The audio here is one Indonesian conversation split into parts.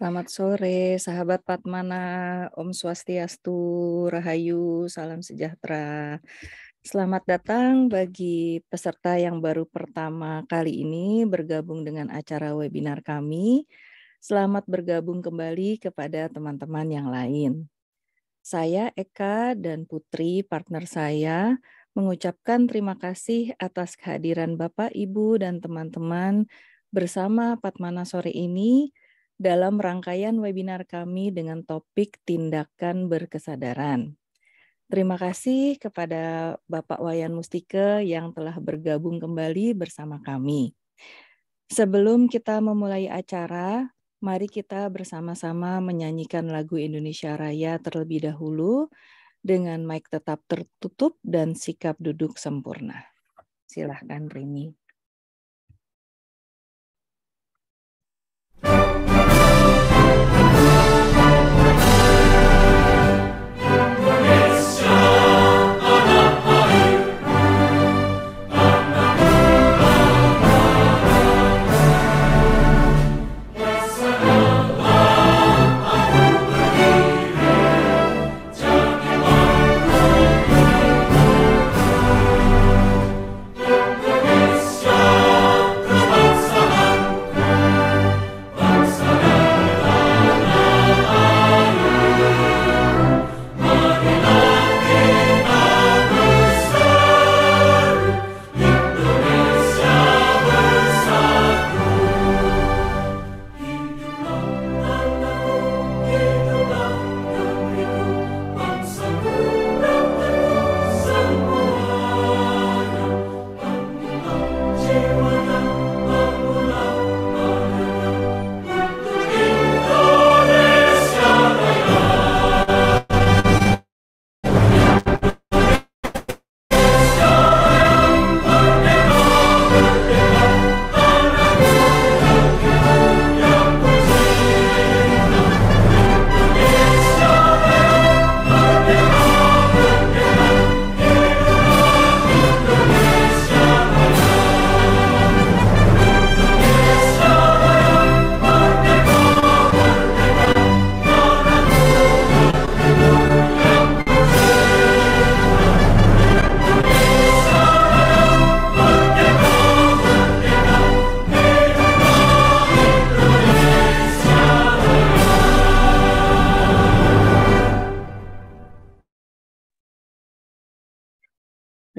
Selamat sore, sahabat Padmana. Om Swastiastu, Rahayu, salam sejahtera. Selamat datang bagi peserta yang baru pertama kali ini bergabung dengan acara webinar kami. Selamat bergabung kembali kepada teman-teman yang lain. Saya Eka dan Putri, partner saya, mengucapkan terima kasih atas kehadiran Bapak, Ibu, dan teman-teman bersama Padmana sore ini dalam rangkaian webinar kami dengan topik tindakan berkesadaran. Terima kasih kepada Bapak Wayan Mustike yang telah bergabung kembali bersama kami. Sebelum kita memulai acara, mari kita bersama-sama menyanyikan lagu Indonesia Raya terlebih dahulu dengan mic tetap tertutup dan sikap duduk sempurna. Silahkan Rini.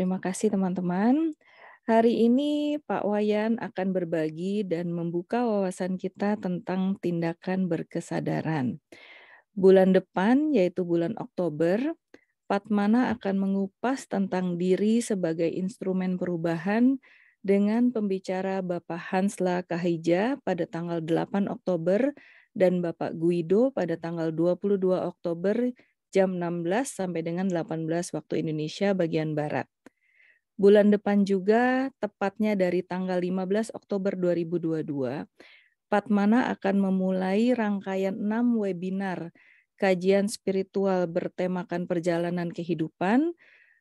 Terima kasih teman-teman. Hari ini Pak Wayan akan berbagi dan membuka wawasan kita tentang tindakan berkesadaran. Bulan depan, yaitu bulan Oktober, Padmana akan mengupas tentang diri sebagai instrumen perubahan dengan pembicara Bapak Hansla Kahija pada tanggal 8 Oktober dan Bapak Guido pada tanggal 22 Oktober jam 16 sampai dengan 18 waktu Indonesia bagian Barat. Bulan depan juga, tepatnya dari tanggal 15 Oktober 2022, Padmana akan memulai rangkaian 6 webinar kajian spiritual bertemakan perjalanan kehidupan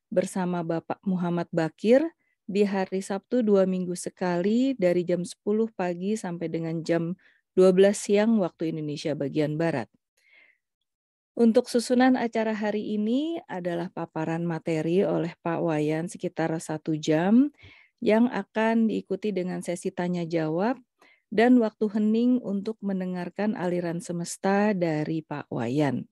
bersama Bapak Muhammad Bakir di hari Sabtu 2 minggu sekali dari jam 10 pagi sampai dengan jam 12 siang waktu Indonesia bagian Barat. Untuk susunan acara hari ini adalah paparan materi oleh Pak Wayan sekitar 1 jam yang akan diikuti dengan sesi tanya jawab dan waktu hening untuk mendengarkan aliran semesta dari Pak Wayan.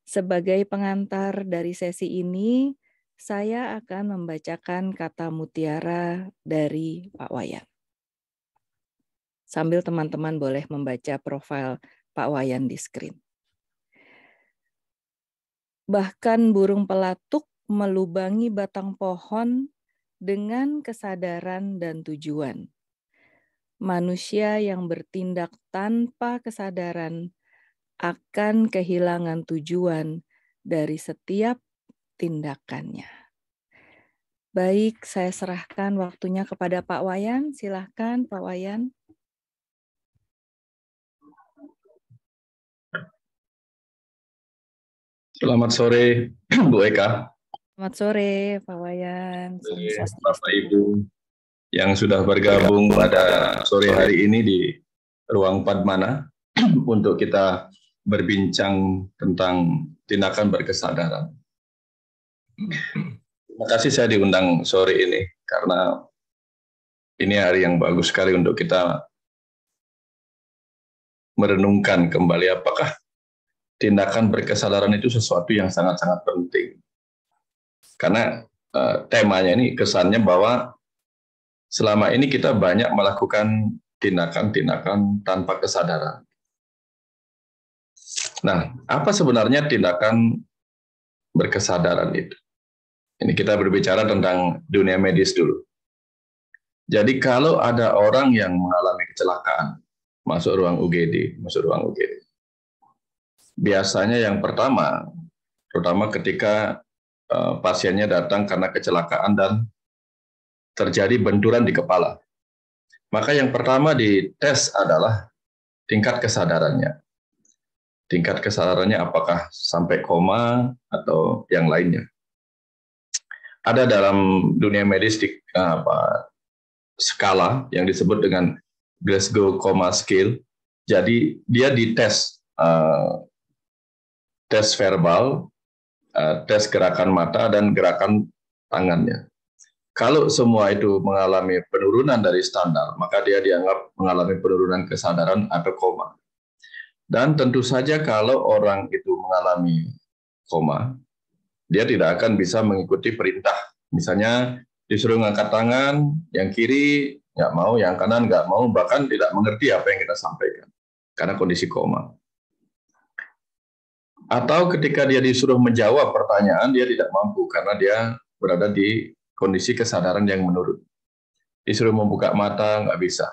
Sebagai pengantar dari sesi ini, saya akan membacakan kata mutiara dari Pak Wayan. Sambil teman-teman boleh membaca profil Pak Wayan di screen. Bahkan burung pelatuk melubangi batang pohon dengan kesadaran dan tujuan. Manusia yang bertindak tanpa kesadaran akan kehilangan tujuan dari setiap tindakannya. Baik, saya serahkan waktunya kepada Pak Wayan. Silahkan Pak Wayan. Selamat sore, Bu Eka. Selamat sore, Pak Wayan. Bapak Ibu yang sudah bergabung pada sore hari ini di Ruang Padmana. untuk kita berbincang tentang tindakan berkesadaran. Terima kasih saya diundang sore ini, karena ini hari yang bagus sekali untuk kita merenungkan kembali apakah tindakan berkesadaran itu sesuatu yang sangat-sangat penting. Karena temanya ini kesannya bahwa selama ini kita banyak melakukan tindakan-tindakan tanpa kesadaran. Nah, apa sebenarnya tindakan berkesadaran itu? Ini kita berbicara tentang dunia medis dulu. Jadi kalau ada orang yang mengalami kecelakaan, masuk ruang UGD, biasanya yang pertama, terutama ketika pasiennya datang karena kecelakaan dan terjadi benturan di kepala, maka yang pertama dites adalah tingkat kesadarannya. Tingkat kesadarannya apakah sampai koma atau yang lainnya. Ada dalam dunia medis skala yang disebut dengan Glasgow Coma Scale. Jadi dia dites tes verbal, tes gerakan mata, dan gerakan tangannya. Kalau semua itu mengalami penurunan dari standar, maka dia dianggap mengalami penurunan kesadaran atau koma. Dan tentu saja kalau orang itu mengalami koma, dia tidak akan bisa mengikuti perintah. Misalnya disuruh ngangkat tangan, yang kiri nggak mau, yang kanan nggak mau, bahkan tidak mengerti apa yang kita sampaikan, karena kondisi koma. Atau ketika dia disuruh menjawab pertanyaan, dia tidak mampu karena dia berada di kondisi kesadaran yang menurun. Disuruh membuka mata, nggak bisa.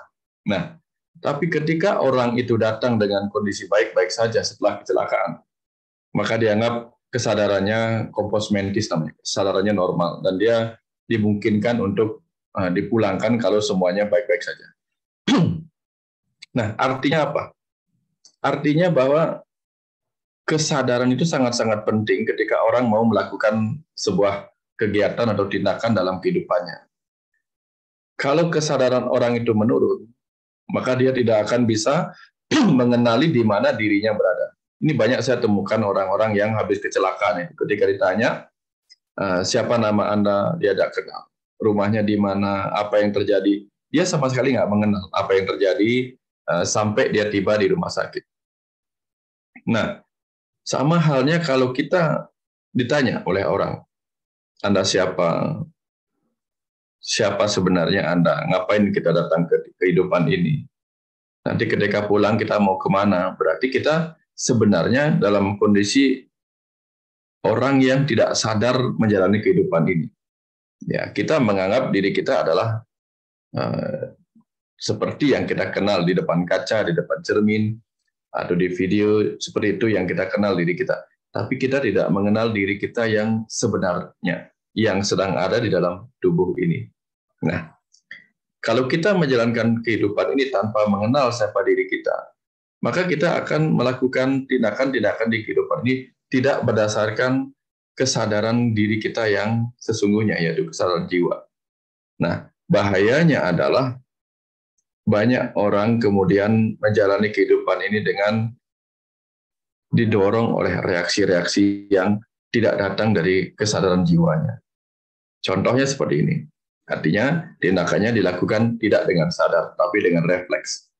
Nah, tapi ketika orang itu datang dengan kondisi baik-baik saja setelah kecelakaan, maka dianggap kesadarannya kompos mentis namanya, kesadarannya normal, dan dia dimungkinkan untuk dipulangkan kalau semuanya baik-baik saja. Nah, artinya apa? Artinya bahwa kesadaran itu sangat-sangat penting ketika orang mau melakukan sebuah kegiatan atau tindakan dalam kehidupannya. Kalau kesadaran orang itu menurun, maka dia tidak akan bisa mengenali di mana dirinya berada. Ini banyak saya temukan orang-orang yang habis kecelakaan itu. Ketika ditanya, siapa nama Anda, dia tidak kenal. Rumahnya di mana, apa yang terjadi, dia sama sekali nggak mengenal apa yang terjadi sampai dia tiba di rumah sakit. Nah, sama halnya kalau kita ditanya oleh orang, Anda siapa? Siapa sebenarnya Anda? Ngapain kita datang ke kehidupan ini? Nanti ketika pulang kita mau kemana? Berarti kita sebenarnya dalam kondisi orang yang tidak sadar menjalani kehidupan ini. Ya, kita menganggap diri kita adalah seperti yang kita kenal di depan kaca, di depan cermin, atau di video, seperti itu yang kita kenal diri kita. Tapi kita tidak mengenal diri kita yang sebenarnya, yang sedang ada di dalam tubuh ini. Nah, kalau kita menjalankan kehidupan ini tanpa mengenal siapa diri kita, maka kita akan melakukan tindakan-tindakan di kehidupan ini tidak berdasarkan kesadaran diri kita yang sesungguhnya, yaitu kesadaran jiwa. Nah, bahayanya adalah banyak orang kemudian menjalani kehidupan ini dengan didorong oleh reaksi-reaksi yang tidak datang dari kesadaran jiwanya. Contohnya seperti ini. Artinya tindakannya dilakukan tidak dengan sadar, tapi dengan refleks.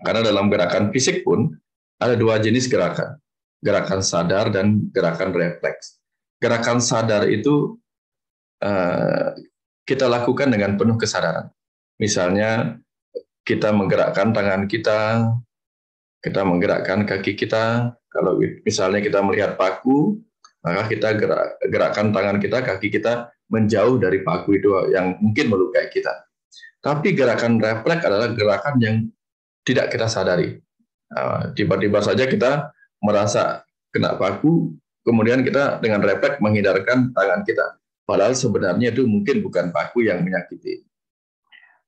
Karena dalam gerakan fisik pun ada dua jenis gerakan. Gerakan sadar dan gerakan refleks. Gerakan sadar itu kita lakukan dengan penuh kesadaran. Misalnya kita menggerakkan tangan kita menggerakkan kaki kita. Kalau misalnya kita melihat paku, maka kita gerakkan tangan kita, kaki kita menjauh dari paku itu yang mungkin melukai kita. Tapi gerakan refleks adalah gerakan yang tidak kita sadari. Tiba-tiba saja kita merasa kena paku, kemudian kita dengan refleks menghindarkan tangan kita. Padahal sebenarnya itu mungkin bukan paku yang menyakiti.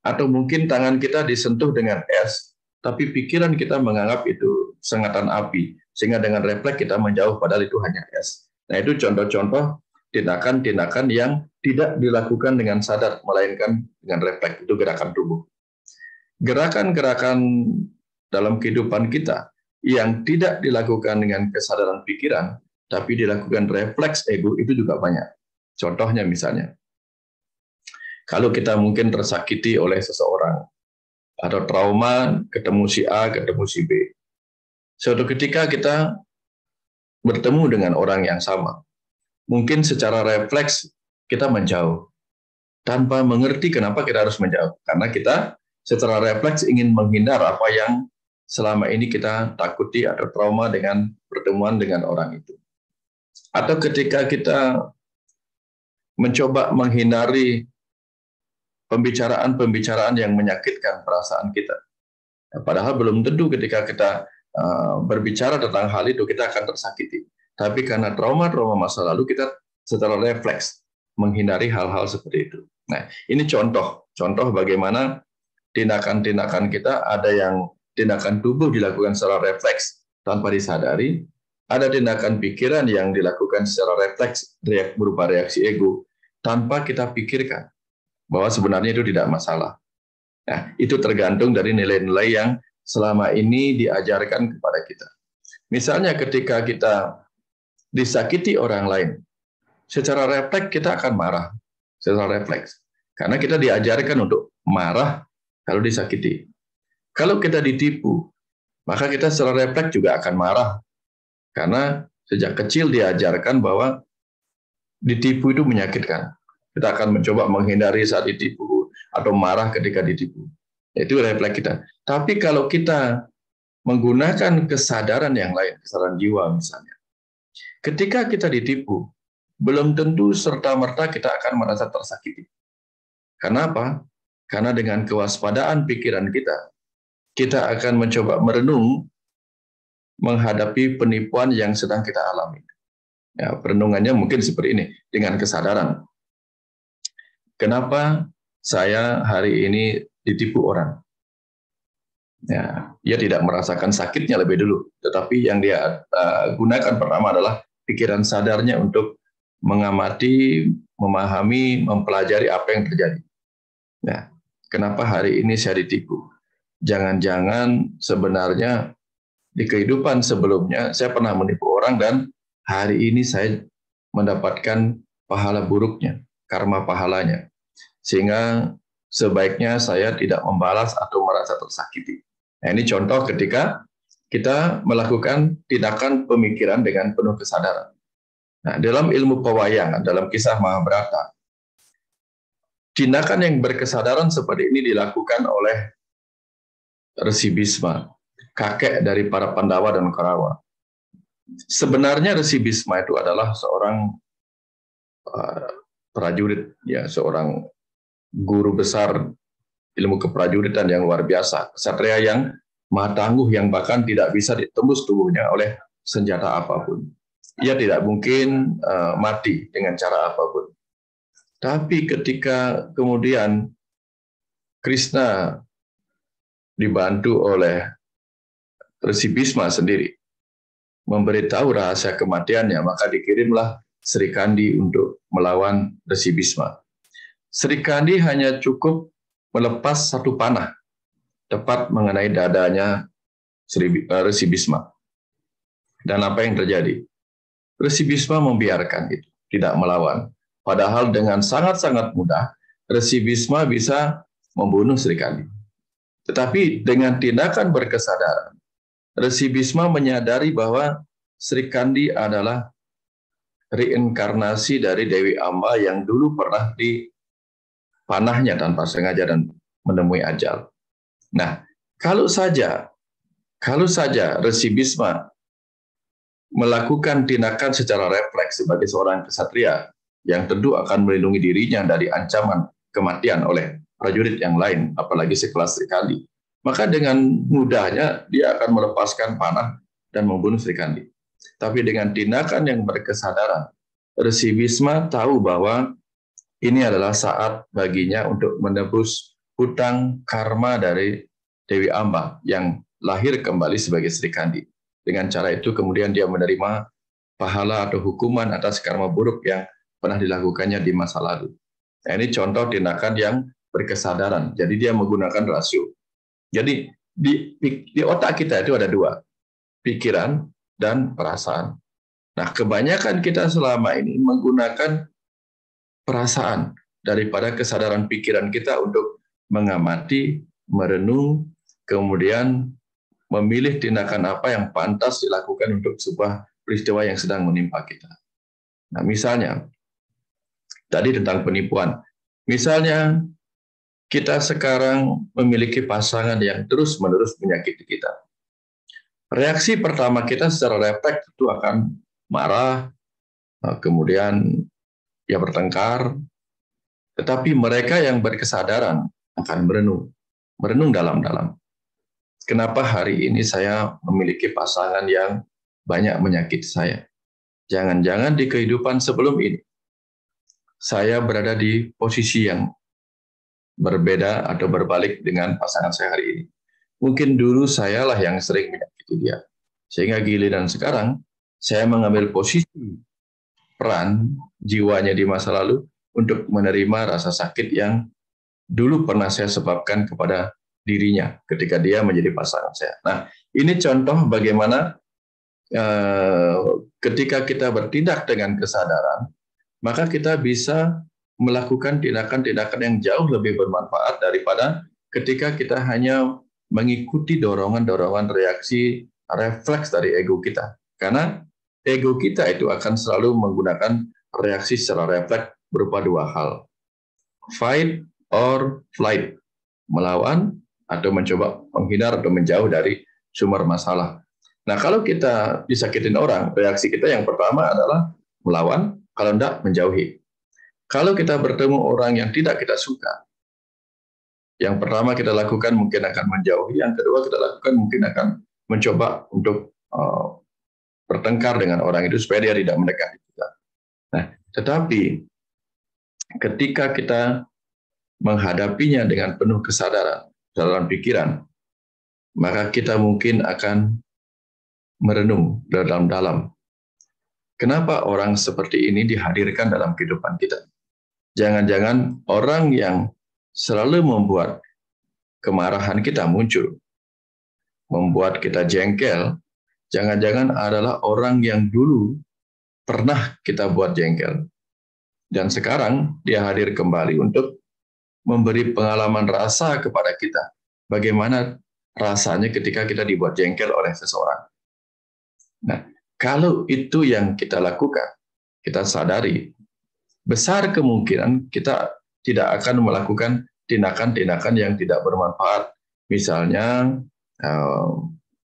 Atau mungkin tangan kita disentuh dengan es, tapi pikiran kita menganggap itu sengatan api, sehingga dengan refleks kita menjauh padahal itu hanya es. Nah, itu contoh-contoh tindakan-tindakan yang tidak dilakukan dengan sadar, melainkan dengan refleks, itu gerakan tubuh. Gerakan-gerakan dalam kehidupan kita yang tidak dilakukan dengan kesadaran pikiran, tapi dilakukan refleks ego, itu juga banyak. Contohnya misalnya, kalau kita mungkin tersakiti oleh seseorang, atau trauma, ketemu si A, ketemu si B. Suatu ketika kita bertemu dengan orang yang sama, mungkin secara refleks kita menjauh, tanpa mengerti kenapa kita harus menjauh. Karena kita secara refleks ingin menghindar apa yang selama ini kita takuti atau trauma dengan pertemuan dengan orang itu. Atau ketika kita mencoba menghindari pembicaraan-pembicaraan yang menyakitkan perasaan kita. Padahal belum tentu ketika kita berbicara tentang hal itu kita akan tersakiti. Tapi karena trauma-trauma masa lalu kita secara refleks menghindari hal-hal seperti itu. Nah, ini contoh bagaimana tindakan-tindakan kita, ada yang tindakan tubuh dilakukan secara refleks tanpa disadari, ada tindakan pikiran yang dilakukan secara refleks berupa reaksi ego tanpa kita pikirkan bahwa sebenarnya itu tidak masalah. Nah, itu tergantung dari nilai-nilai yang selama ini diajarkan kepada kita. Misalnya ketika kita disakiti orang lain, secara refleks kita akan marah, secara refleks. Karena kita diajarkan untuk marah kalau disakiti. Kalau kita ditipu, maka kita secara refleks juga akan marah. Karena sejak kecil diajarkan bahwa ditipu itu menyakitkan. Kita akan mencoba menghindari saat ditipu atau marah ketika ditipu. Itu refleks kita. Tapi kalau kita menggunakan kesadaran yang lain, kesadaran jiwa misalnya, ketika kita ditipu, belum tentu serta-merta kita akan merasa tersakiti. Kenapa? Karena dengan kewaspadaan pikiran kita akan mencoba merenung menghadapi penipuan yang sedang kita alami. Ya, perenungannya mungkin seperti ini, dengan kesadaran. Kenapa saya hari ini ditipu orang? Ya, dia tidak merasakan sakitnya lebih dulu, tetapi yang dia gunakan pertama adalah pikiran sadarnya untuk mengamati, memahami, mempelajari apa yang terjadi. Nah, kenapa hari ini saya ditipu? Jangan-jangan sebenarnya di kehidupan sebelumnya saya pernah menipu orang dan hari ini saya mendapatkan pahala buruknya, karma pahalanya. Sehingga sebaiknya saya tidak membalas atau merasa tersakiti. Nah, ini contoh ketika kita melakukan tindakan pemikiran dengan penuh kesadaran. Nah, dalam ilmu pewayangan, dalam kisah Mahabharata, tindakan yang berkesadaran seperti ini dilakukan oleh Resi Bisma, kakek dari para Pandawa dan Kaurawa. Sebenarnya Resi Bisma itu adalah seorang prajurit, ya, seorang guru besar ilmu keprajuritan yang luar biasa, ksatria yang maha tangguh yang bahkan tidak bisa ditembus tubuhnya oleh senjata apapun. Ia tidak mungkin mati dengan cara apapun. Tapi ketika kemudian Krishna dibantu oleh Resi Bisma sendiri memberitahu rahasia kematiannya, maka dikirimlah Sri Kandi untuk melawan Resi Bisma. Sri Kandi hanya cukup melepas satu panah tepat mengenai dadanya Resi Bisma. Dan apa yang terjadi? Resi Bisma membiarkan itu, tidak melawan. Padahal dengan sangat-sangat mudah, Resi Bisma bisa membunuh Sri Kandi. Tetapi dengan tindakan berkesadaran, Resi Bisma menyadari bahwa Sri Kandi adalah reinkarnasi dari Dewi Amba yang dulu pernah dipanahnya tanpa sengaja dan menemui ajal. Nah, kalau saja Resi Bisma melakukan tindakan secara refleks sebagai seorang ksatria yang tentu akan melindungi dirinya dari ancaman kematian oleh prajurit yang lain, apalagi sekelas Sri Kandi, maka dengan mudahnya dia akan melepaskan panah dan membunuh Sri Kandi. Tapi dengan tindakan yang berkesadaran, Resi Bisma tahu bahwa ini adalah saat baginya untuk menebus hutang karma dari Dewi Amba yang lahir kembali sebagai Sri Kandi. Dengan cara itu kemudian dia menerima pahala atau hukuman atas karma buruk yang pernah dilakukannya di masa lalu. Nah, ini contoh tindakan yang berkesadaran. Jadi dia menggunakan rasio. Jadi Di otak kita itu ada dua, pikiran dan perasaan. Nah, kebanyakan kita selama ini menggunakan perasaan daripada kesadaran pikiran kita untuk mengamati, merenung, kemudian memilih tindakan apa yang pantas dilakukan untuk sebuah peristiwa yang sedang menimpa kita. Nah, misalnya, tadi tentang penipuan. Misalnya, kita sekarang memiliki pasangan yang terus-menerus menyakiti kita. Reaksi pertama kita secara refleks itu akan marah, kemudian ya bertengkar, tetapi mereka yang berkesadaran akan merenung dalam-dalam. Kenapa hari ini saya memiliki pasangan yang banyak menyakiti saya? Jangan-jangan di kehidupan sebelum ini, saya berada di posisi yang berbeda atau berbalik dengan pasangan saya hari ini. Mungkin dulu sayalah yang sering menyakiti dia. Sehingga giliran sekarang, saya mengambil posisi peran jiwanya di masa lalu untuk menerima rasa sakit yang dulu pernah saya sebabkan kepada dirinya ketika dia menjadi pasangan saya. Nah, ini contoh bagaimana ketika kita bertindak dengan kesadaran, maka kita bisa melakukan tindakan-tindakan yang jauh lebih bermanfaat daripada ketika kita hanya mengikuti dorongan-dorongan reaksi refleks dari ego kita. Karena ego kita itu akan selalu menggunakan reaksi secara refleks berupa dua hal. Fight or flight. Melawan atau mencoba menghindar atau menjauh dari sumber masalah. Nah, kalau kita disakitin orang, reaksi kita yang pertama adalah melawan, kalau tidak menjauhi. Kalau kita bertemu orang yang tidak kita suka, yang pertama kita lakukan mungkin akan menjauhi, yang kedua kita lakukan mungkin akan mencoba untuk bertengkar dengan orang itu supaya dia tidak mendekati kita. Nah, tetapi ketika kita menghadapinya dengan penuh kesadaran dalam pikiran, maka kita mungkin akan merenung dalam-dalam. Kenapa orang seperti ini dihadirkan dalam kehidupan kita? Jangan-jangan orang yang selalu membuat kemarahan kita muncul, membuat kita jengkel, jangan-jangan adalah orang yang dulu pernah kita buat jengkel. Dan sekarang dia hadir kembali untuk memberi pengalaman rasa kepada kita. Bagaimana rasanya ketika kita dibuat jengkel oleh seseorang. Nah, kalau itu yang kita lakukan, kita sadari, besar kemungkinan kita tidak akan melakukan tindakan-tindakan yang tidak bermanfaat. Misalnya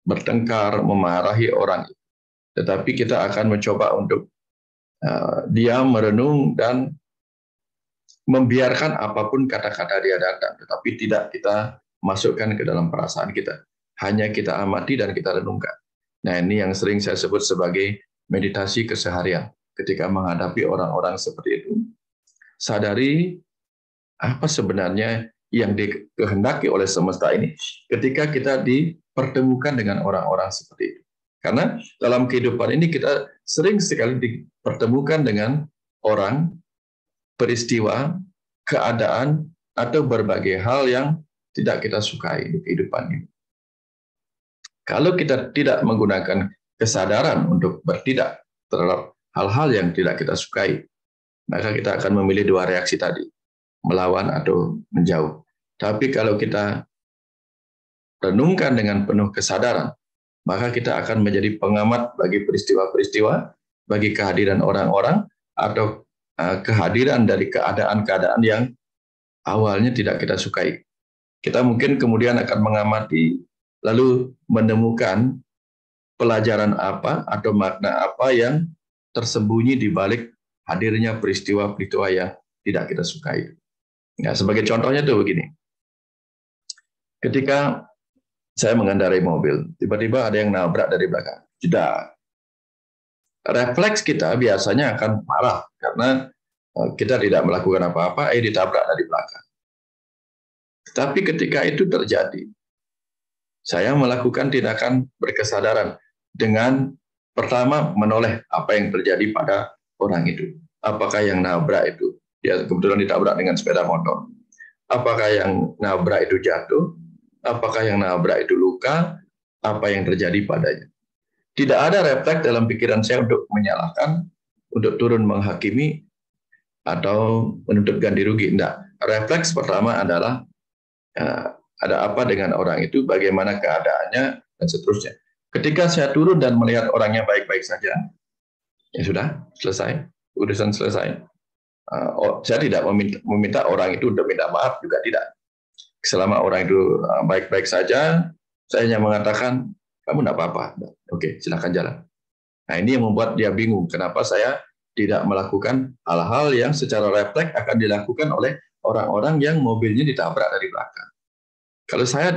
bertengkar, memarahi orang. Tetapi kita akan mencoba untuk diam, merenung, dan membiarkan apapun kata-kata dia datang. Tetapi tidak kita masukkan ke dalam perasaan kita. Hanya kita amati dan kita renungkan. Nah, ini yang sering saya sebut sebagai meditasi keseharian. Ketika menghadapi orang-orang seperti itu, sadari apa sebenarnya yang dikehendaki oleh semesta ini ketika kita dipertemukan dengan orang-orang seperti itu. Karena dalam kehidupan ini kita sering sekali dipertemukan dengan orang, peristiwa, keadaan, atau berbagai hal yang tidak kita sukai di kehidupan ini. Kalau kita tidak menggunakan kesadaran untuk bertindak terhadap hal-hal yang tidak kita sukai, maka kita akan memilih dua reaksi tadi, melawan atau menjauh. Tapi kalau kita renungkan dengan penuh kesadaran, maka kita akan menjadi pengamat bagi peristiwa-peristiwa, bagi kehadiran orang-orang, atau kehadiran dari keadaan-keadaan yang awalnya tidak kita sukai. Kita mungkin kemudian akan mengamati, lalu menemukan pelajaran apa atau makna apa yang tersembunyi di balik hadirnya peristiwa-peristiwa yang tidak kita sukai. Nah, sebagai contohnya tuh begini. Ketika saya mengendarai mobil, tiba-tiba ada yang nabrak dari belakang. Jeda. Refleks kita biasanya akan marah karena kita tidak melakukan apa-apa, ditabrak dari belakang. Tapi ketika itu terjadi, saya melakukan tindakan berkesadaran dengan pertama menoleh apa yang terjadi pada orang itu. Apakah yang nabrak itu, dia kebetulan ditabrak dengan sepeda motor. Apakah yang nabrak itu jatuh, apakah yang nabrak itu luka, apa yang terjadi padanya. Tidak ada refleks dalam pikiran saya untuk menyalahkan, untuk turun menghakimi, atau menuntut ganti rugi. Tidak. Refleks pertama adalah ada apa dengan orang itu, bagaimana keadaannya, dan seterusnya. Ketika saya turun dan melihat orangnya baik-baik saja, ya sudah, selesai. Urusan selesai. Saya tidak meminta orang itu untuk minta maaf, juga tidak. Selama orang itu baik-baik saja, saya hanya mengatakan, kamu tidak apa-apa. Oke, silakan jalan. Nah, ini yang membuat dia bingung. Kenapa saya tidak melakukan hal-hal yang secara refleks akan dilakukan oleh orang-orang yang mobilnya ditabrak dari belakang. Kalau saya,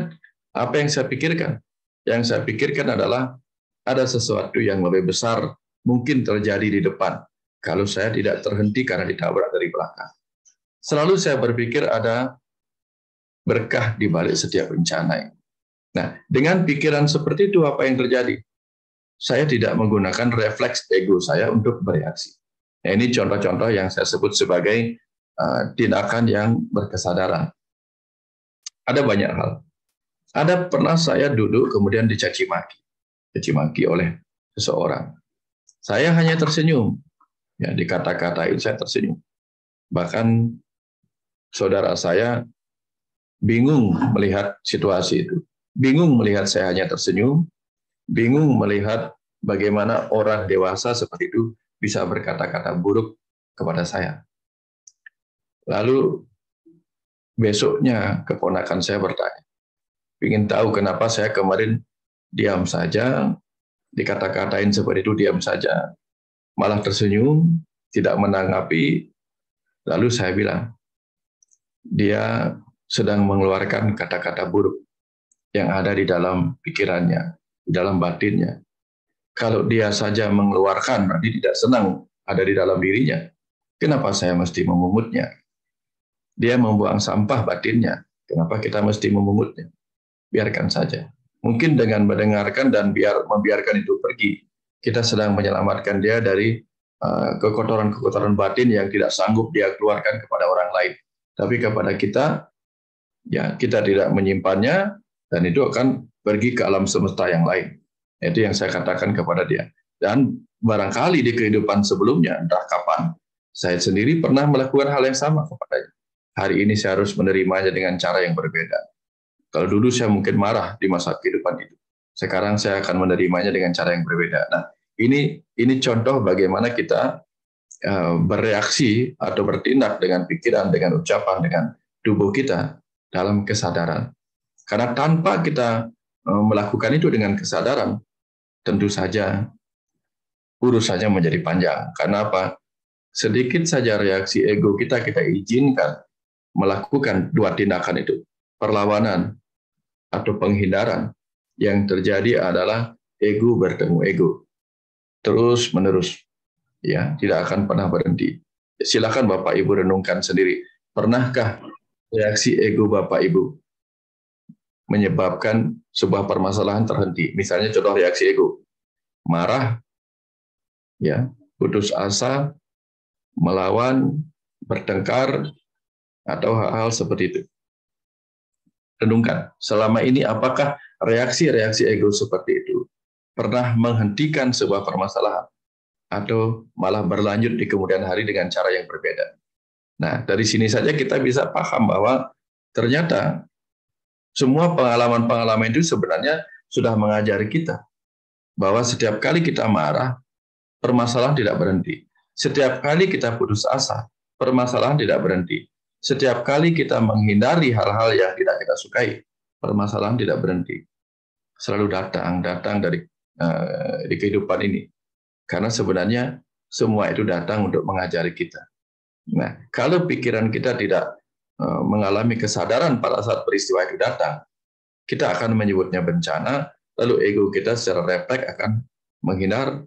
apa yang saya pikirkan? Yang saya pikirkan adalah ada sesuatu yang lebih besar mungkin terjadi di depan kalau saya tidak terhenti karena ditabrak dari belakang. Selalu saya berpikir ada berkah di balik setiap bencana. Nah, dengan pikiran seperti itu apa yang terjadi? Saya tidak menggunakan refleks ego saya untuk bereaksi. Nah, ini contoh-contoh yang saya sebut sebagai tindakan yang berkesadaran. Ada banyak hal. Ada pernah saya duduk kemudian dicaci maki oleh seseorang. Saya hanya tersenyum. Ya, dikata-katain saya tersenyum. Bahkan saudara saya bingung melihat situasi itu. Bingung melihat saya hanya tersenyum, bingung melihat bagaimana orang dewasa seperti itu bisa berkata-kata buruk kepada saya. Lalu besoknya keponakan saya bertanya, ingin tahu kenapa saya kemarin diam saja, dikata-katain seperti itu diam saja, malah tersenyum, tidak menanggapi. Lalu saya bilang, dia sedang mengeluarkan kata-kata buruk yang ada di dalam pikirannya, di dalam batinnya. Kalau dia saja mengeluarkan, berarti tidak senang ada di dalam dirinya. Kenapa saya mesti memungutnya? Dia membuang sampah batinnya. Kenapa kita mesti memungutnya? Biarkan saja. Mungkin dengan mendengarkan dan membiarkan itu pergi, kita sedang menyelamatkan dia dari kekotoran-kekotoran batin yang tidak sanggup dia keluarkan kepada orang lain. Tapi kepada kita, ya kita tidak menyimpannya, dan itu akan pergi ke alam semesta yang lain. Itu yang saya katakan kepada dia. Dan barangkali di kehidupan sebelumnya, entah kapan, saya sendiri pernah melakukan hal yang sama kepadanya. Hari ini saya harus menerimanya dengan cara yang berbeda. Kalau dulu saya mungkin marah di masa kehidupan itu. Sekarang saya akan menerimanya dengan cara yang berbeda. Nah, ini contoh bagaimana kita bereaksi atau bertindak dengan pikiran, dengan ucapan, dengan tubuh kita dalam kesadaran. Karena tanpa kita melakukan itu dengan kesadaran, tentu saja urusannya menjadi panjang. Karena apa? Sedikit saja reaksi ego kita izinkan melakukan dua tindakan itu, perlawanan atau penghindaran. Yang terjadi adalah ego bertemu ego, terus menerus, ya tidak akan pernah berhenti. Silakan Bapak Ibu renungkan sendiri. Pernahkah reaksi ego Bapak Ibu menyebabkan sebuah permasalahan terhenti? Misalnya contoh reaksi ego, marah, ya, putus asa, melawan, bertengkar, atau hal-hal seperti itu. Renungkan, selama ini apakah reaksi-reaksi ego seperti itu pernah menghentikan sebuah permasalahan atau malah berlanjut di kemudian hari dengan cara yang berbeda? Nah, dari sini saja kita bisa paham bahwa ternyata semua pengalaman-pengalaman itu sebenarnya sudah mengajari kita bahwa setiap kali kita marah, permasalahan tidak berhenti. Setiap kali kita putus asa, permasalahan tidak berhenti. Setiap kali kita menghindari hal-hal yang tidak kita sukai, permasalahan tidak berhenti. Selalu datang dari di kehidupan ini. Karena sebenarnya semua itu datang untuk mengajari kita. Nah, kalau pikiran kita tidak mengalami kesadaran pada saat peristiwa itu datang, kita akan menyebutnya bencana, lalu ego kita secara refleks akan menghindar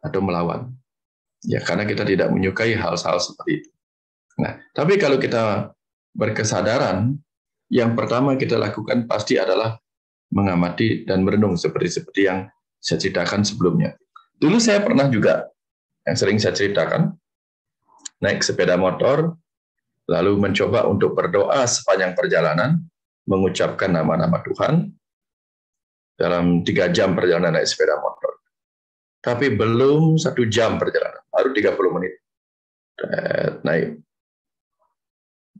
atau melawan. Ya, karena kita tidak menyukai hal-hal seperti itu. Nah, tapi kalau kita berkesadaran, yang pertama kita lakukan pasti adalah mengamati dan merenung seperti yang saya ceritakan sebelumnya. Dulu saya pernah juga, yang sering saya ceritakan, naik sepeda motor, lalu mencoba untuk berdoa sepanjang perjalanan, mengucapkan nama-nama Tuhan dalam 3 jam perjalanan naik sepeda motor. Tapi belum 1 jam perjalanan, baru 30 menit naik.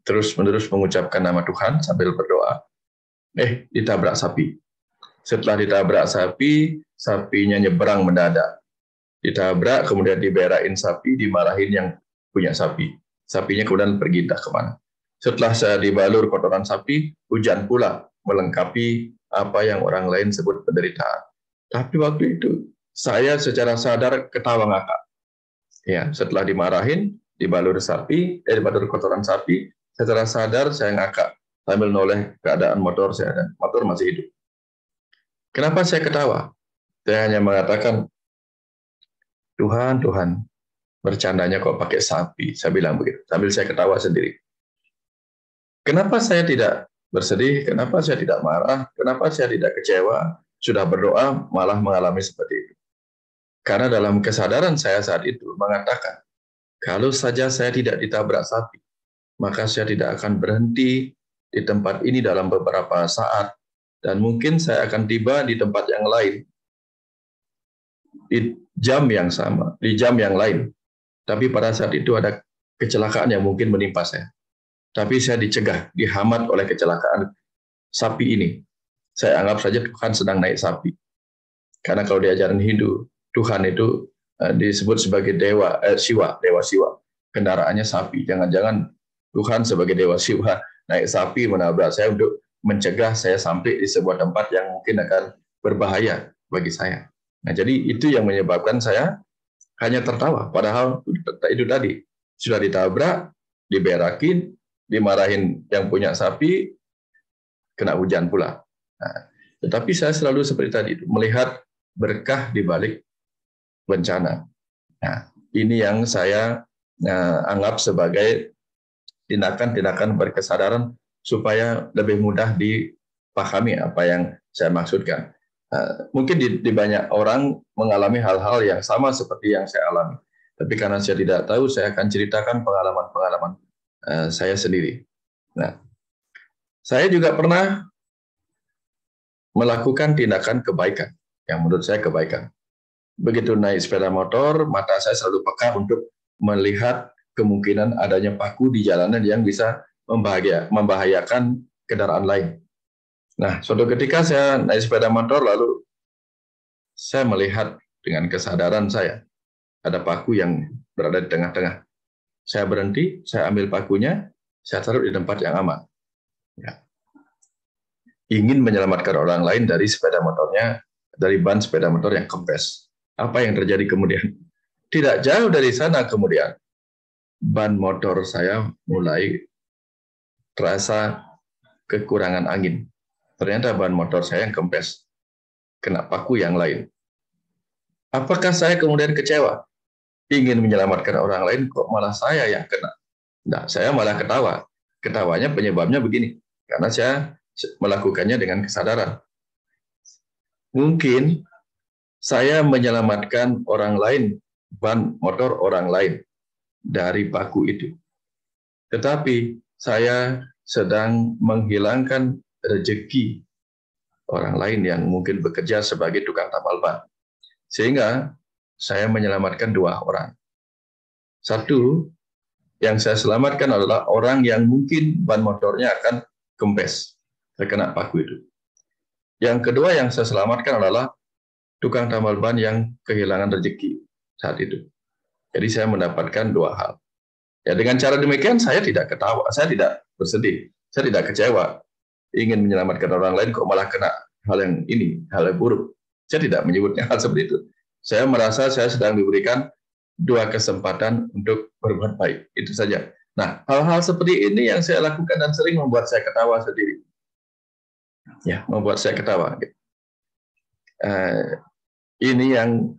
Terus-menerus mengucapkan nama Tuhan sambil berdoa. Ditabrak sapi. Setelah ditabrak sapi, sapinya nyebrang mendadak. Ditabrak, kemudian diberain sapi, dimarahin yang punya sapi. Sapinya kemudian pergi entah kemana. Setelah saya dibalur kotoran sapi, hujan pula melengkapi apa yang orang lain sebut penderitaan. Tapi waktu itu, saya secara sadar ketawa ngakak. Ya, setelah dimarahin, dibalur kotoran sapi, secara sadar saya ngakak sambil noleh keadaan motor saya, dan motor masih hidup. Kenapa saya ketawa? Saya hanya mengatakan, Tuhan, bercandanya kok pakai sapi. Saya bilang begitu, sambil saya ketawa sendiri. Kenapa saya tidak bersedih? Kenapa saya tidak marah? Kenapa saya tidak kecewa? Sudah berdoa, malah mengalami seperti itu. Karena dalam kesadaran saya saat itu mengatakan, kalau saja saya tidak ditabrak sapi, maka saya tidak akan berhenti di tempat ini dalam beberapa saat, dan mungkin saya akan tiba di tempat yang lain, di jam yang sama, di jam yang lain. Tapi pada saat itu ada kecelakaan yang mungkin menimpa saya. Tapi saya dicegah, dihamat oleh kecelakaan sapi ini. Saya anggap saja Tuhan sedang naik sapi. Karena kalau di ajaran Hindu, Tuhan itu disebut sebagai dewa Siwa. Kendaraannya sapi. Jangan-jangan Tuhan sebagai dewa Siwa naik sapi menabrak saya untuk mencegah saya sampai di sebuah tempat yang mungkin akan berbahaya bagi saya. Nah, jadi itu yang menyebabkan saya hanya tertawa. Padahal itu tadi sudah ditabrak, diberakin, dimarahin yang punya sapi, kena hujan pula. Nah, tetapi saya selalu seperti tadi, melihat berkah di balik bencana. Nah, ini yang saya anggap sebagai tindakan-tindakan berkesadaran supaya lebih mudah dipahami apa yang saya maksudkan. Mungkin di banyak orang mengalami hal-hal yang sama seperti yang saya alami. Tapi karena saya tidak tahu, saya akan ceritakan pengalaman-pengalaman saya sendiri. Nah, saya juga pernah melakukan tindakan kebaikan, yang menurut saya kebaikan. Begitu naik sepeda motor, mata saya selalu peka untuk melihat kemungkinan adanya paku di jalanan yang bisa membahayakan kendaraan lain. Nah, suatu ketika saya naik sepeda motor, lalu saya melihat dengan kesadaran saya, ada paku yang berada di tengah-tengah. Saya berhenti, saya ambil pakunya, saya taruh di tempat yang aman. Ya. Ingin menyelamatkan orang lain dari sepeda motornya, dari ban sepeda motor yang kempes. Apa yang terjadi kemudian? Tidak jauh dari sana kemudian, ban motor saya mulai terasa kekurangan angin. Ternyata ban motor saya yang kempes, kena paku yang lain. Apakah saya kemudian kecewa? Ingin menyelamatkan orang lain, kok malah saya yang kena? Nah, saya malah ketawa. Ketawanya penyebabnya begini, karena saya melakukannya dengan kesadaran. Mungkin saya menyelamatkan orang lain, ban motor orang lain dari paku itu. Tetapi saya sedang menghilangkan rezeki orang lain yang mungkin bekerja sebagai tukang tambal ban. Sehingga saya menyelamatkan 2 orang. Satu, yang saya selamatkan adalah orang yang mungkin ban motornya akan kempes, terkena paku itu. Yang kedua yang saya selamatkan adalah tukang tambal ban yang kehilangan rezeki saat itu. Jadi saya mendapatkan 2 hal. Ya, dengan cara demikian saya tidak ketawa, saya tidak bersedih, saya tidak kecewa. Ingin menyelamatkan orang lain kok malah kena hal yang ini, hal yang buruk. Saya tidak menyebutnya hal seperti itu. Saya merasa saya sedang diberikan 2 kesempatan untuk berbuat baik. Itu saja. Nah, hal-hal seperti ini yang saya lakukan dan sering membuat saya ketawa sendiri. Ya, membuat saya ketawa. Ini yang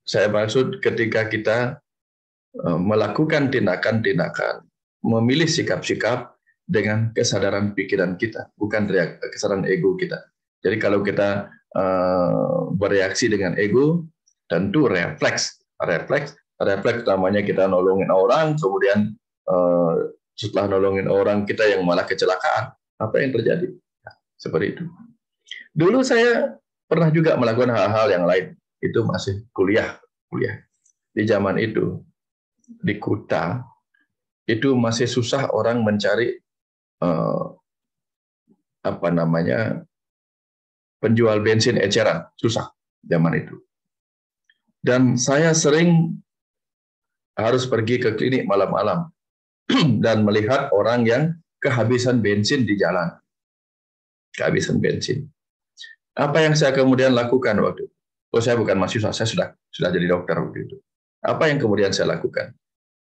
saya maksud ketika kita melakukan tindakan-tindakan, memilih sikap-sikap dengan kesadaran pikiran kita, bukan kesadaran ego kita. Jadi kalau kita bereaksi dengan ego, tentu refleks namanya kita nolongin orang, kemudian setelah nolongin orang kita yang malah kecelakaan, apa yang terjadi? Seperti itu. Dulu saya pernah juga melakukan hal-hal yang lain. Itu masih kuliah. Di zaman itu, di Kuta, itu masih susah orang mencari eh, apa namanya penjual bensin eceran. Susah zaman itu. Dan saya sering harus pergi ke klinik malam-malam dan melihat orang yang kehabisan bensin di jalan. Kehabisan bensin. Apa yang saya kemudian lakukan waktu itu? Oh, saya bukan mahasiswa, saya sudah jadi dokter waktu itu. Apa yang kemudian saya lakukan?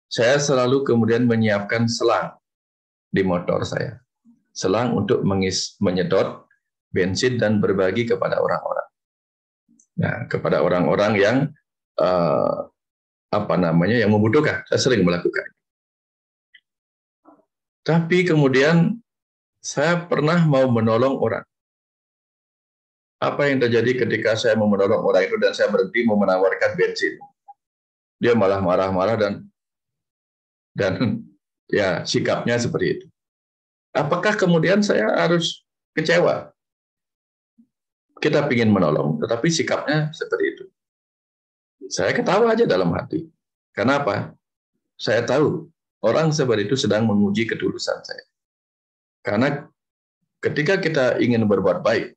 Saya selalu kemudian menyiapkan selang di motor saya. Selang untuk menyedot bensin dan berbagi kepada orang-orang. Nah, kepada orang-orang yang eh, yang membutuhkan. Saya sering melakukan. Tapi kemudian saya pernah mau menolong orang. Apa yang terjadi ketika saya mau menolong orang itu dan saya berhenti mau menawarkan bensin? Dia malah marah-marah dan ya sikapnya seperti itu. Apakah kemudian saya harus kecewa? Kita ingin menolong, tetapi sikapnya seperti itu. Saya ketawa aja dalam hati. Kenapa? Saya tahu orang seperti itu sedang menguji ketulusan saya. Karena ketika kita ingin berbuat baik,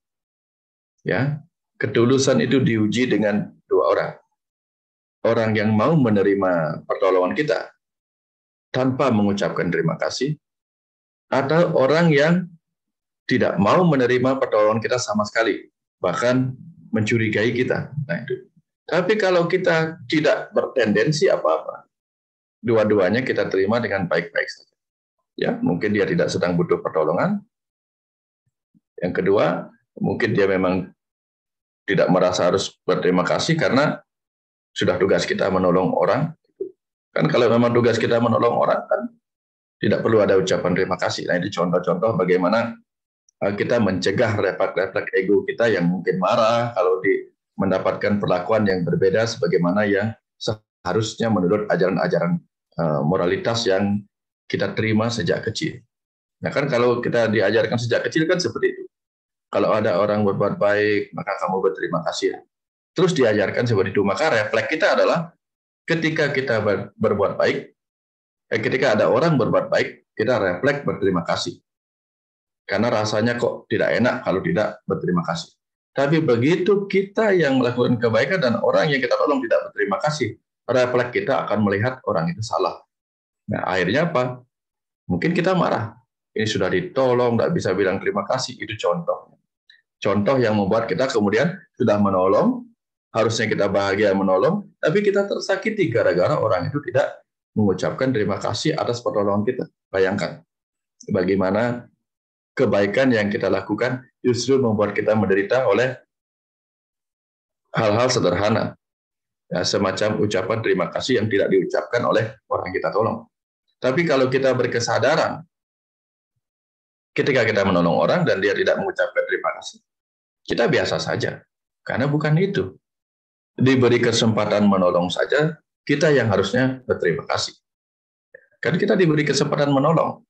ya, ketulusan itu diuji dengan dua orang. Orang yang mau menerima pertolongan kita tanpa mengucapkan terima kasih, atau orang yang tidak mau menerima pertolongan kita sama sekali, bahkan mencurigai kita. Nah, itu. Tapi kalau kita tidak bertendensi apa-apa, dua-duanya kita terima dengan baik-baik saja. Ya, mungkin dia tidak sedang butuh pertolongan. Yang kedua, mungkin dia memang tidak merasa harus berterima kasih karena sudah tugas kita menolong orang. Kan kalau memang tugas kita menolong orang, kan tidak perlu ada ucapan terima kasih. Nah, itu contoh-contoh bagaimana kita mencegah refleks-refleks ego kita yang mungkin marah kalau mendapatkan perlakuan yang berbeda sebagaimana yang seharusnya menurut ajaran-ajaran moralitas yang kita terima sejak kecil. Nah, kan kalau kita diajarkan sejak kecil kan seperti itu. Kalau ada orang berbuat baik, maka kamu berterima kasih. Terus diajarkan seperti itu, maka refleks kita adalah ketika kita berbuat baik, ketika ada orang berbuat baik, kita refleks berterima kasih. Karena rasanya kok tidak enak kalau tidak berterima kasih. Tapi begitu kita yang melakukan kebaikan dan orang yang kita tolong tidak berterima kasih, refleks kita akan melihat orang itu salah. Nah, akhirnya apa? Mungkin kita marah. Ini sudah ditolong, tidak bisa bilang terima kasih. Itu contoh. Contoh yang membuat kita kemudian sudah menolong, harusnya kita bahagia menolong, tapi kita tersakiti gara-gara orang itu tidak mengucapkan terima kasih atas pertolongan kita. Bayangkan bagaimana kebaikan yang kita lakukan justru membuat kita menderita oleh hal-hal sederhana. Ya, semacam ucapan terima kasih yang tidak diucapkan oleh orang yang kita tolong. Tapi kalau kita berkesadaran ketika kita menolong orang dan dia tidak mengucapkan terima kasih, kita biasa saja. Karena bukan itu. Diberi kesempatan menolong saja, kita yang harusnya berterima kasih. Kan kita diberi kesempatan menolong.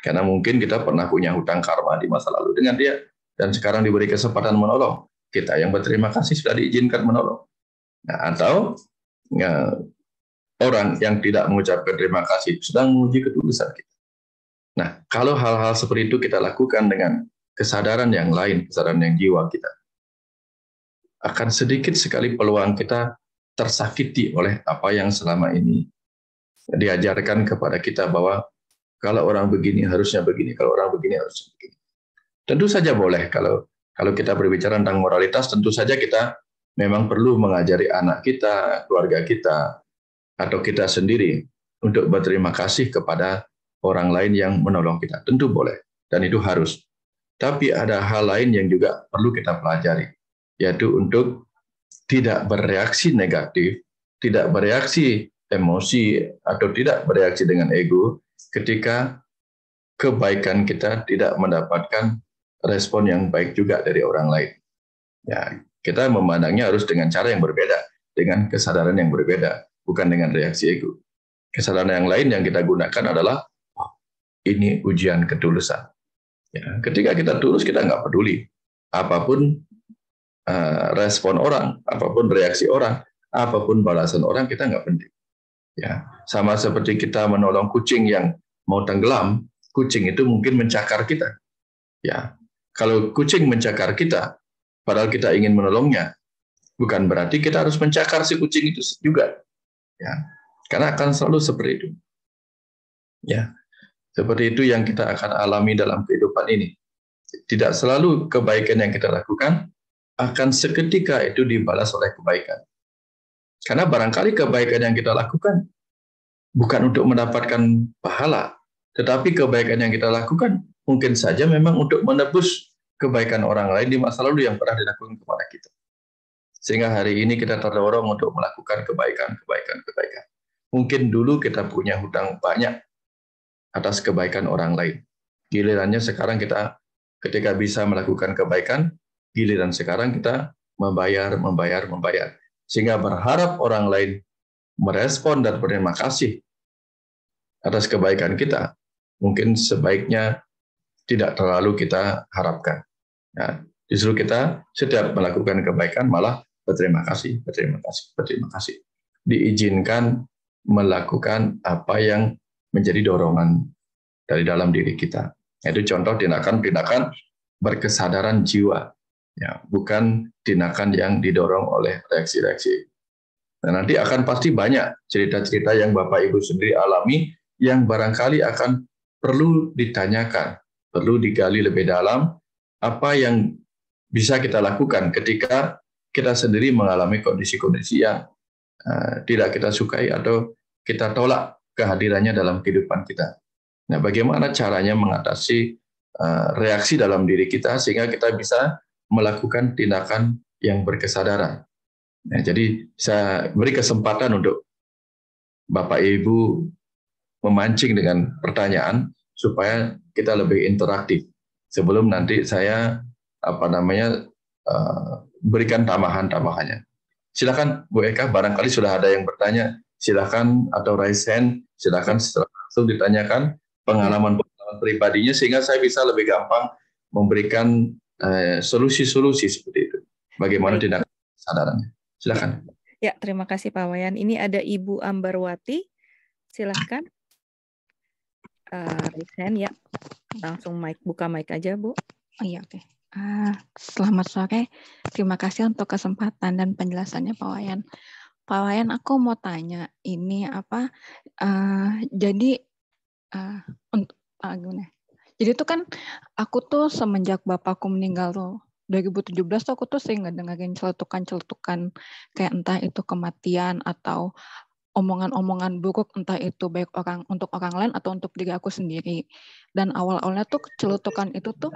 Karena mungkin kita pernah punya hutang karma di masa lalu dengan dia, dan sekarang diberi kesempatan menolong. Kita yang berterima kasih sudah diizinkan menolong. Nah, atau orang yang tidak mengucapkan terima kasih sedang menguji ketulusan kita. Nah, kalau hal-hal seperti itu kita lakukan dengan kesadaran yang lain, kesadaran yang jiwa kita, akan sedikit sekali peluang kita tersakiti oleh apa yang selama ini diajarkan kepada kita bahwa kalau orang begini harusnya begini, kalau orang begini harusnya begini. Tentu saja boleh kalau kita berbicara tentang moralitas, tentu saja kita memang perlu mengajari anak kita, keluarga kita, atau kita sendiri untuk berterima kasih kepada orang lain yang menolong kita. Tentu boleh, dan itu harus. Tapi ada hal lain yang juga perlu kita pelajari, yaitu untuk tidak bereaksi negatif, tidak bereaksi emosi, atau tidak bereaksi dengan ego ketika kebaikan kita tidak mendapatkan respon yang baik juga dari orang lain. Ya, kita memandangnya harus dengan cara yang berbeda, dengan kesadaran yang berbeda, bukan dengan reaksi ego. Kesadaran yang lain yang kita gunakan adalah, oh, ini ujian ketulusan. Ya, ketika kita tulus, kita nggak peduli apapun respon orang, apapun reaksi orang, apapun balasan orang, kita nggak penting. Ya, sama seperti kita menolong kucing yang mau tenggelam, kucing itu mungkin mencakar kita. Ya, kalau kucing mencakar kita, padahal kita ingin menolongnya, bukan berarti kita harus mencakar si kucing itu juga. Ya, karena akan selalu seperti itu. Ya, seperti itu yang kita akan alami dalam kehidupan ini. Tidak selalu kebaikan yang kita lakukan akan seketika itu dibalas oleh kebaikan. Karena barangkali kebaikan yang kita lakukan bukan untuk mendapatkan pahala, tetapi kebaikan yang kita lakukan mungkin saja memang untuk menebus kebaikan orang lain di masa lalu yang pernah dilakukan kepada kita. Sehingga hari ini kita terdorong untuk melakukan kebaikan. Mungkin dulu kita punya hutang banyak atas kebaikan orang lain. Gilirannya sekarang kita ketika bisa melakukan kebaikan, giliran sekarang kita membayar. Sehingga berharap orang lain merespon dan berterima kasih atas kebaikan kita, mungkin sebaiknya tidak terlalu kita harapkan. Nah, justru kita setiap melakukan kebaikan malah berterima kasih. Diizinkan melakukan apa yang menjadi dorongan dari dalam diri kita. Itu contoh tindakan berkesadaran jiwa, ya, bukan tindakan yang didorong oleh reaksi-reaksi. Nah, nanti akan pasti banyak cerita-cerita yang Bapak Ibu sendiri alami yang barangkali akan perlu ditanyakan, perlu digali lebih dalam apa yang bisa kita lakukan ketika kita sendiri mengalami kondisi-kondisi yang tidak kita sukai atau kita tolak kehadirannya dalam kehidupan kita. Nah, bagaimana caranya mengatasi reaksi dalam diri kita sehingga kita bisa melakukan tindakan yang berkesadaran. Nah, jadi saya beri kesempatan untuk Bapak Ibu memancing dengan pertanyaan supaya kita lebih interaktif. Sebelum nanti saya berikan tambahan-tambahannya. Silakan Bu Eka, barangkali sudah ada yang bertanya. Silakan atau raise hand, silakan setelah langsung ditanyakan pengalaman-pengalaman pribadinya sehingga saya bisa lebih gampang memberikan solusi-solusi seperti itu. Bagaimana tindakan kesadarannya. Silakan. Ya, terima kasih Pak Wayan. Ini ada Ibu Ambarwati. Silahkan. Raise hand ya. Langsung buka mic aja, Bu. Oh iya, oke. Selamat sore. Terima kasih untuk kesempatan dan penjelasannya Pak Wayan. Pak Wayan, aku mau tanya ini apa? Jadi gimana? Jadi itu kan aku tuh semenjak bapakku meninggal tuh 2017 tuh aku tuh sering ngedengerin celetukan-celetukan kayak entah itu kematian atau omongan-omongan buruk, entah itu baik untuk orang lain atau untuk diri aku sendiri. Dan awal-awalnya tuh celetukan itu tuh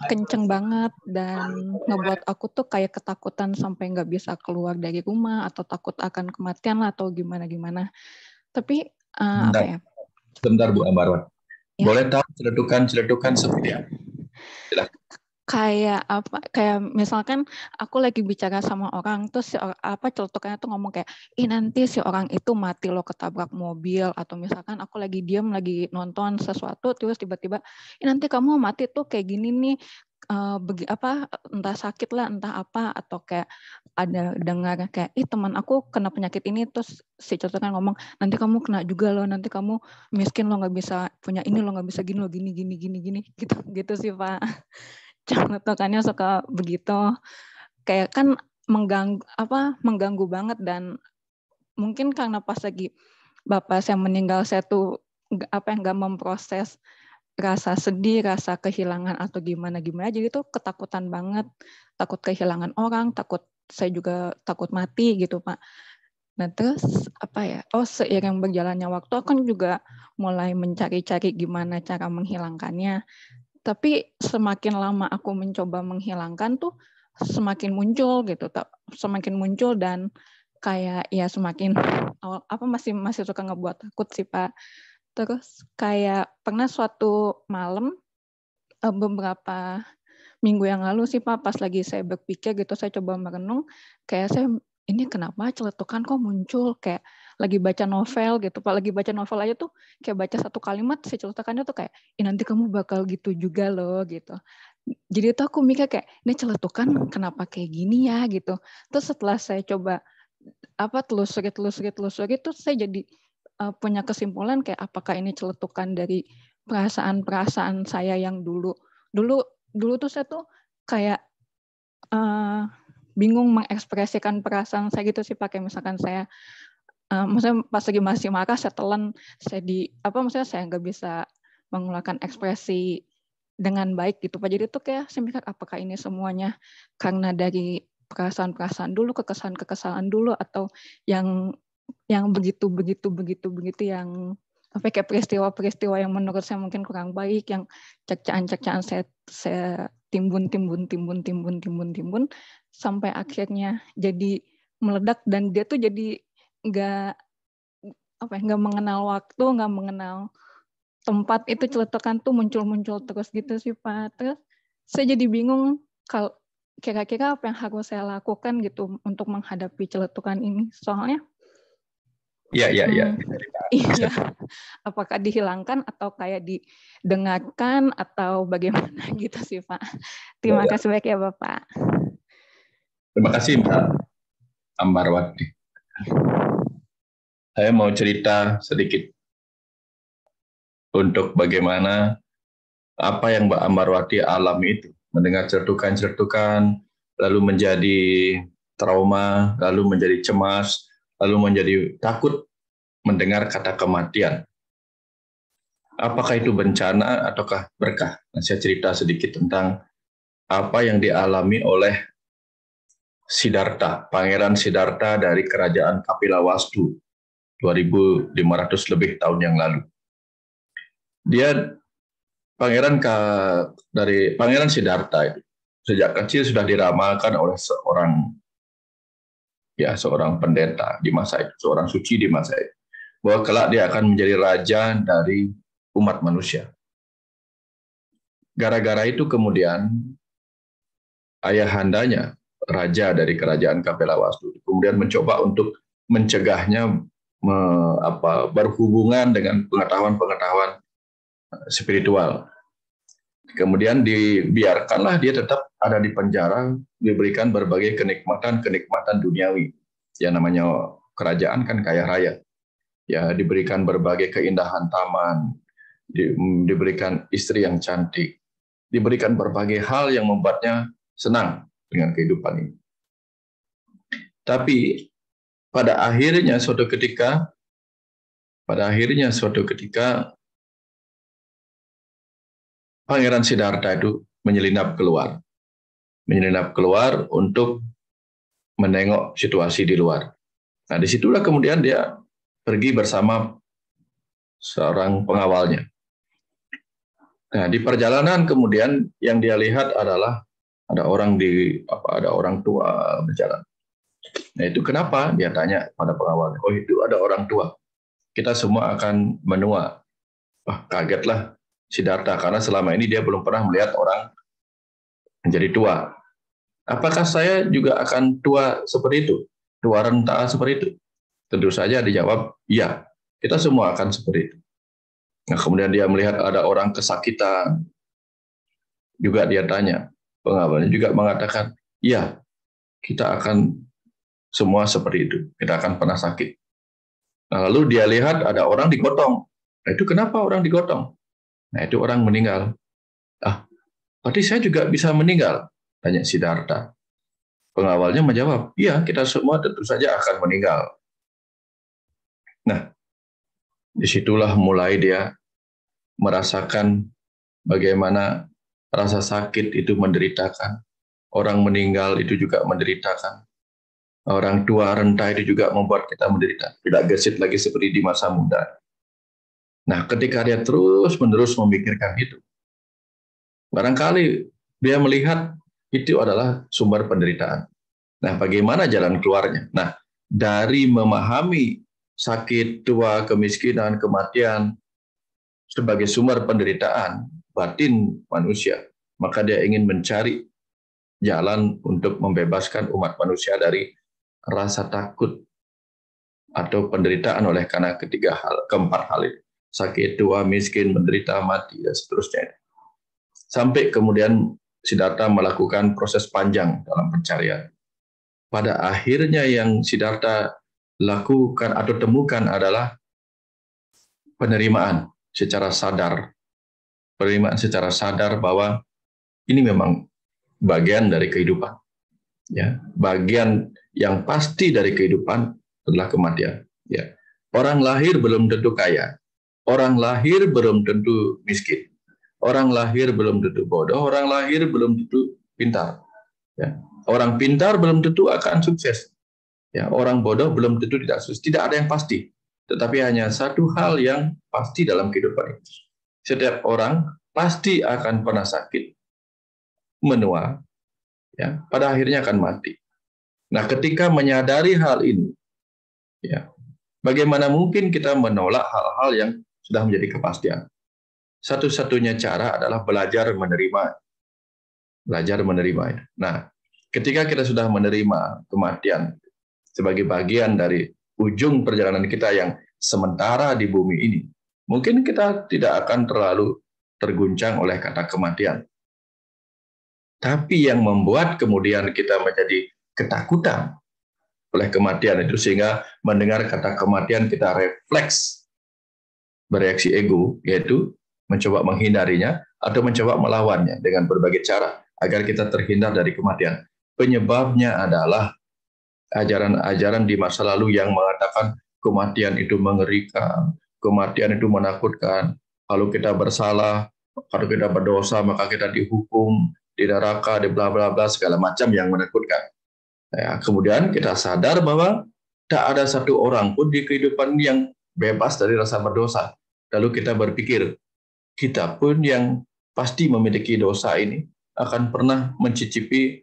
kenceng banget dan ngebuat aku tuh kayak ketakutan sampai nggak bisa keluar dari rumah atau takut akan kematian lah atau gimana-gimana. Tapi apa ya? Bentar Bu Ambarwati. Ya. Boleh tahu celetukan seperti apa? Silakan. Kayak misalkan aku lagi bicara sama orang terus celetukannya tuh ngomong kayak nanti si orang itu mati lo ketabrak mobil, atau misalkan aku lagi diam lagi nonton sesuatu terus tiba-tiba nanti kamu mati tuh kayak gini nih, entah sakit lah entah apa, atau kayak ada dengar kayak teman aku kena penyakit ini terus si celetukan ngomong nanti kamu kena juga lo, nanti kamu miskin lo nggak bisa punya ini, lo nggak bisa gini lo gini gitu sih Pak. Celetukannya suka begitu, kayak kan mengganggu banget. Dan mungkin karena pas lagi bapak saya meninggal saya tuh nggak memproses rasa sedih, rasa kehilangan atau gimana jadi tuh ketakutan banget, takut kehilangan orang, saya juga takut mati gitu Pak. Nah terus seiring berjalannya waktu aku kan juga mulai mencari-cari gimana cara menghilangkannya. Tapi semakin lama aku mencoba menghilangkan tuh semakin muncul dan kayak ya semakin masih suka ngebuat takut sih Pak. Terus kayak pernah suatu malam beberapa minggu yang lalu sih Pak, pas lagi saya berpikir gitu, saya coba merenung, kayak saya ini kenapa celetukan kok muncul, kayak lagi baca novel gitu. Pak lagi baca novel aja tuh kayak baca satu kalimat si celetukannya tuh kayak, nanti kamu bakal gitu juga loh gitu. Jadi tuh aku mikir kayak, ini celetukan kenapa kayak gini ya gitu. Terus setelah saya coba telusuri terus saya jadi punya kesimpulan kayak apakah ini celetukan dari perasaan saya yang dulu tuh saya tuh kayak bingung mengekspresikan perasaan saya gitu sih, pakai misalkan saya maksudnya pas lagi masih marah saya telan, maksudnya saya nggak bisa mengeluarkan ekspresi dengan baik gitu Pak. Jadi itu kayak saya mikir apakah ini semuanya karena dari perasaan-perasaan dulu, kekesalan dulu, atau yang begitu yang kayak peristiwa-peristiwa yang menurut saya mungkin kurang baik, yang cercaan saya timbun sampai akhirnya jadi meledak, dan dia tuh jadi nggak mengenal waktu, nggak mengenal tempat, itu celetukan tuh muncul terus gitu sih Pak. Terus saya jadi bingung kalau kira-kira apa yang harus saya lakukan gitu untuk menghadapi celetukan ini. Soalnya iya, apakah dihilangkan atau kayak didengarkan atau bagaimana gitu sih Pak. Terima kasih banyak ya Bapak. Terima kasih Mbak Ambarwati. Saya mau cerita sedikit untuk bagaimana apa yang Mbak Ambarwati alami itu. Mendengar celetukan-celetukan, lalu menjadi trauma, lalu menjadi cemas, lalu menjadi takut mendengar kata kematian. Apakah itu bencana ataukah berkah? Nah, saya cerita sedikit tentang apa yang dialami oleh Siddhartha, Pangeran Siddhartha dari Kerajaan Kapilavastu 2500 lebih tahun yang lalu. Dia Pangeran Siddhartha itu sejak kecil sudah diramalkan oleh seorang pendeta di masa itu, seorang suci di masa itu, bahwa kelak dia akan menjadi raja dari umat manusia. Gara-gara itu kemudian ayahandanya, raja dari kerajaan Kapilavastu, kemudian mencoba untuk mencegahnya berhubungan dengan pengetahuan-pengetahuan spiritual. Kemudian dibiarkanlah dia tetap ada di penjara, diberikan berbagai kenikmatan duniawi. Ya namanya kerajaan kan kaya raya. Ya diberikan berbagai keindahan taman, diberikan istri yang cantik, diberikan berbagai hal yang membuatnya senang dengan kehidupan ini. Tapi pada akhirnya suatu ketika Pangeran Siddhartha itu menyelinap keluar untuk menengok situasi di luar. Nah, disitulah kemudian dia pergi bersama seorang pengawalnya. Nah, di perjalanan kemudian yang dia lihat adalah ada orang tua berjalan. Nah, itu kenapa? Dia tanya pada pengawalnya, oh itu ada orang tua. Kita semua akan menua. Wah, kagetlah Siddhartha, karena selama ini dia belum pernah melihat orang menjadi tua. Apakah saya juga akan tua seperti itu? Tua renta seperti itu? Tentu saja dijawab, iya, kita semua akan seperti itu. Nah, kemudian dia melihat ada orang kesakitan. Juga dia tanya, pengawalnya juga mengatakan, iya, kita akan semua seperti itu. Kita akan pernah sakit. Nah, lalu dia lihat ada orang digotong. Nah, itu kenapa orang digotong? Nah, itu orang meninggal. Berarti saya juga bisa meninggal? Tanya Siddhartha. Pengawalnya menjawab, iya, kita semua tentu saja akan meninggal. Nah, disitulah mulai dia merasakan bagaimana rasa sakit itu menderitakan. Orang meninggal itu juga menderitakan. Orang tua renta itu juga membuat kita menderita. Tidak gesit lagi seperti di masa muda. Nah, ketika dia terus-menerus memikirkan itu, barangkali dia melihat itu adalah sumber penderitaan. Nah, bagaimana jalan keluarnya? Nah, dari memahami sakit, tua, kemiskinan, kematian sebagai sumber penderitaan batin manusia, maka dia ingin mencari jalan untuk membebaskan umat manusia dari rasa takut atau penderitaan oleh karena keempat hal itu. Sakit, tua, miskin, menderita, mati, dan seterusnya. Sampai kemudian Siddhartha melakukan proses panjang dalam pencarian. Pada akhirnya yang Siddhartha lakukan atau temukan adalah penerimaan secara sadar. Penerimaan secara sadar bahwa ini memang bagian dari kehidupan. Ya, bagian yang pasti dari kehidupan adalah kematian. Ya. Orang lahir belum tentu kaya. Orang lahir belum tentu miskin. Orang lahir belum tentu bodoh. Orang lahir belum tentu pintar. Ya. Orang pintar belum tentu akan sukses. Ya, orang bodoh belum tentu tidak sukses. Tidak ada yang pasti. Tetapi hanya satu hal yang pasti dalam kehidupan itu. Setiap orang pasti akan pernah sakit, menua, ya, pada akhirnya akan mati. Nah, ketika menyadari hal ini, ya, bagaimana mungkin kita menolak hal-hal yang sudah menjadi kepastian? Satu-satunya cara adalah belajar menerima. Belajar menerima itu. Nah, ketika kita sudah menerima kematian sebagai bagian dari ujung perjalanan kita yang sementara di bumi ini, mungkin kita tidak akan terlalu terguncang oleh kata kematian. Tapi yang membuat kemudian kita menjadi ketakutan oleh kematian itu, sehingga mendengar kata kematian kita refleks bereaksi ego, yaitu mencoba menghindarinya atau mencoba melawannya dengan berbagai cara agar kita terhindar dari kematian. Penyebabnya adalah ajaran-ajaran di masa lalu yang mengatakan kematian itu mengerikan, kematian itu menakutkan, kalau kita bersalah, kalau kita berdosa maka kita dihukum, di neraka, di bla bla bla, segala macam yang menakutkan. Ya, kemudian kita sadar bahwa tak ada satu orang pun di kehidupan yang bebas dari rasa berdosa. Lalu kita berpikir, kita pun yang pasti memiliki dosa ini akan pernah mencicipi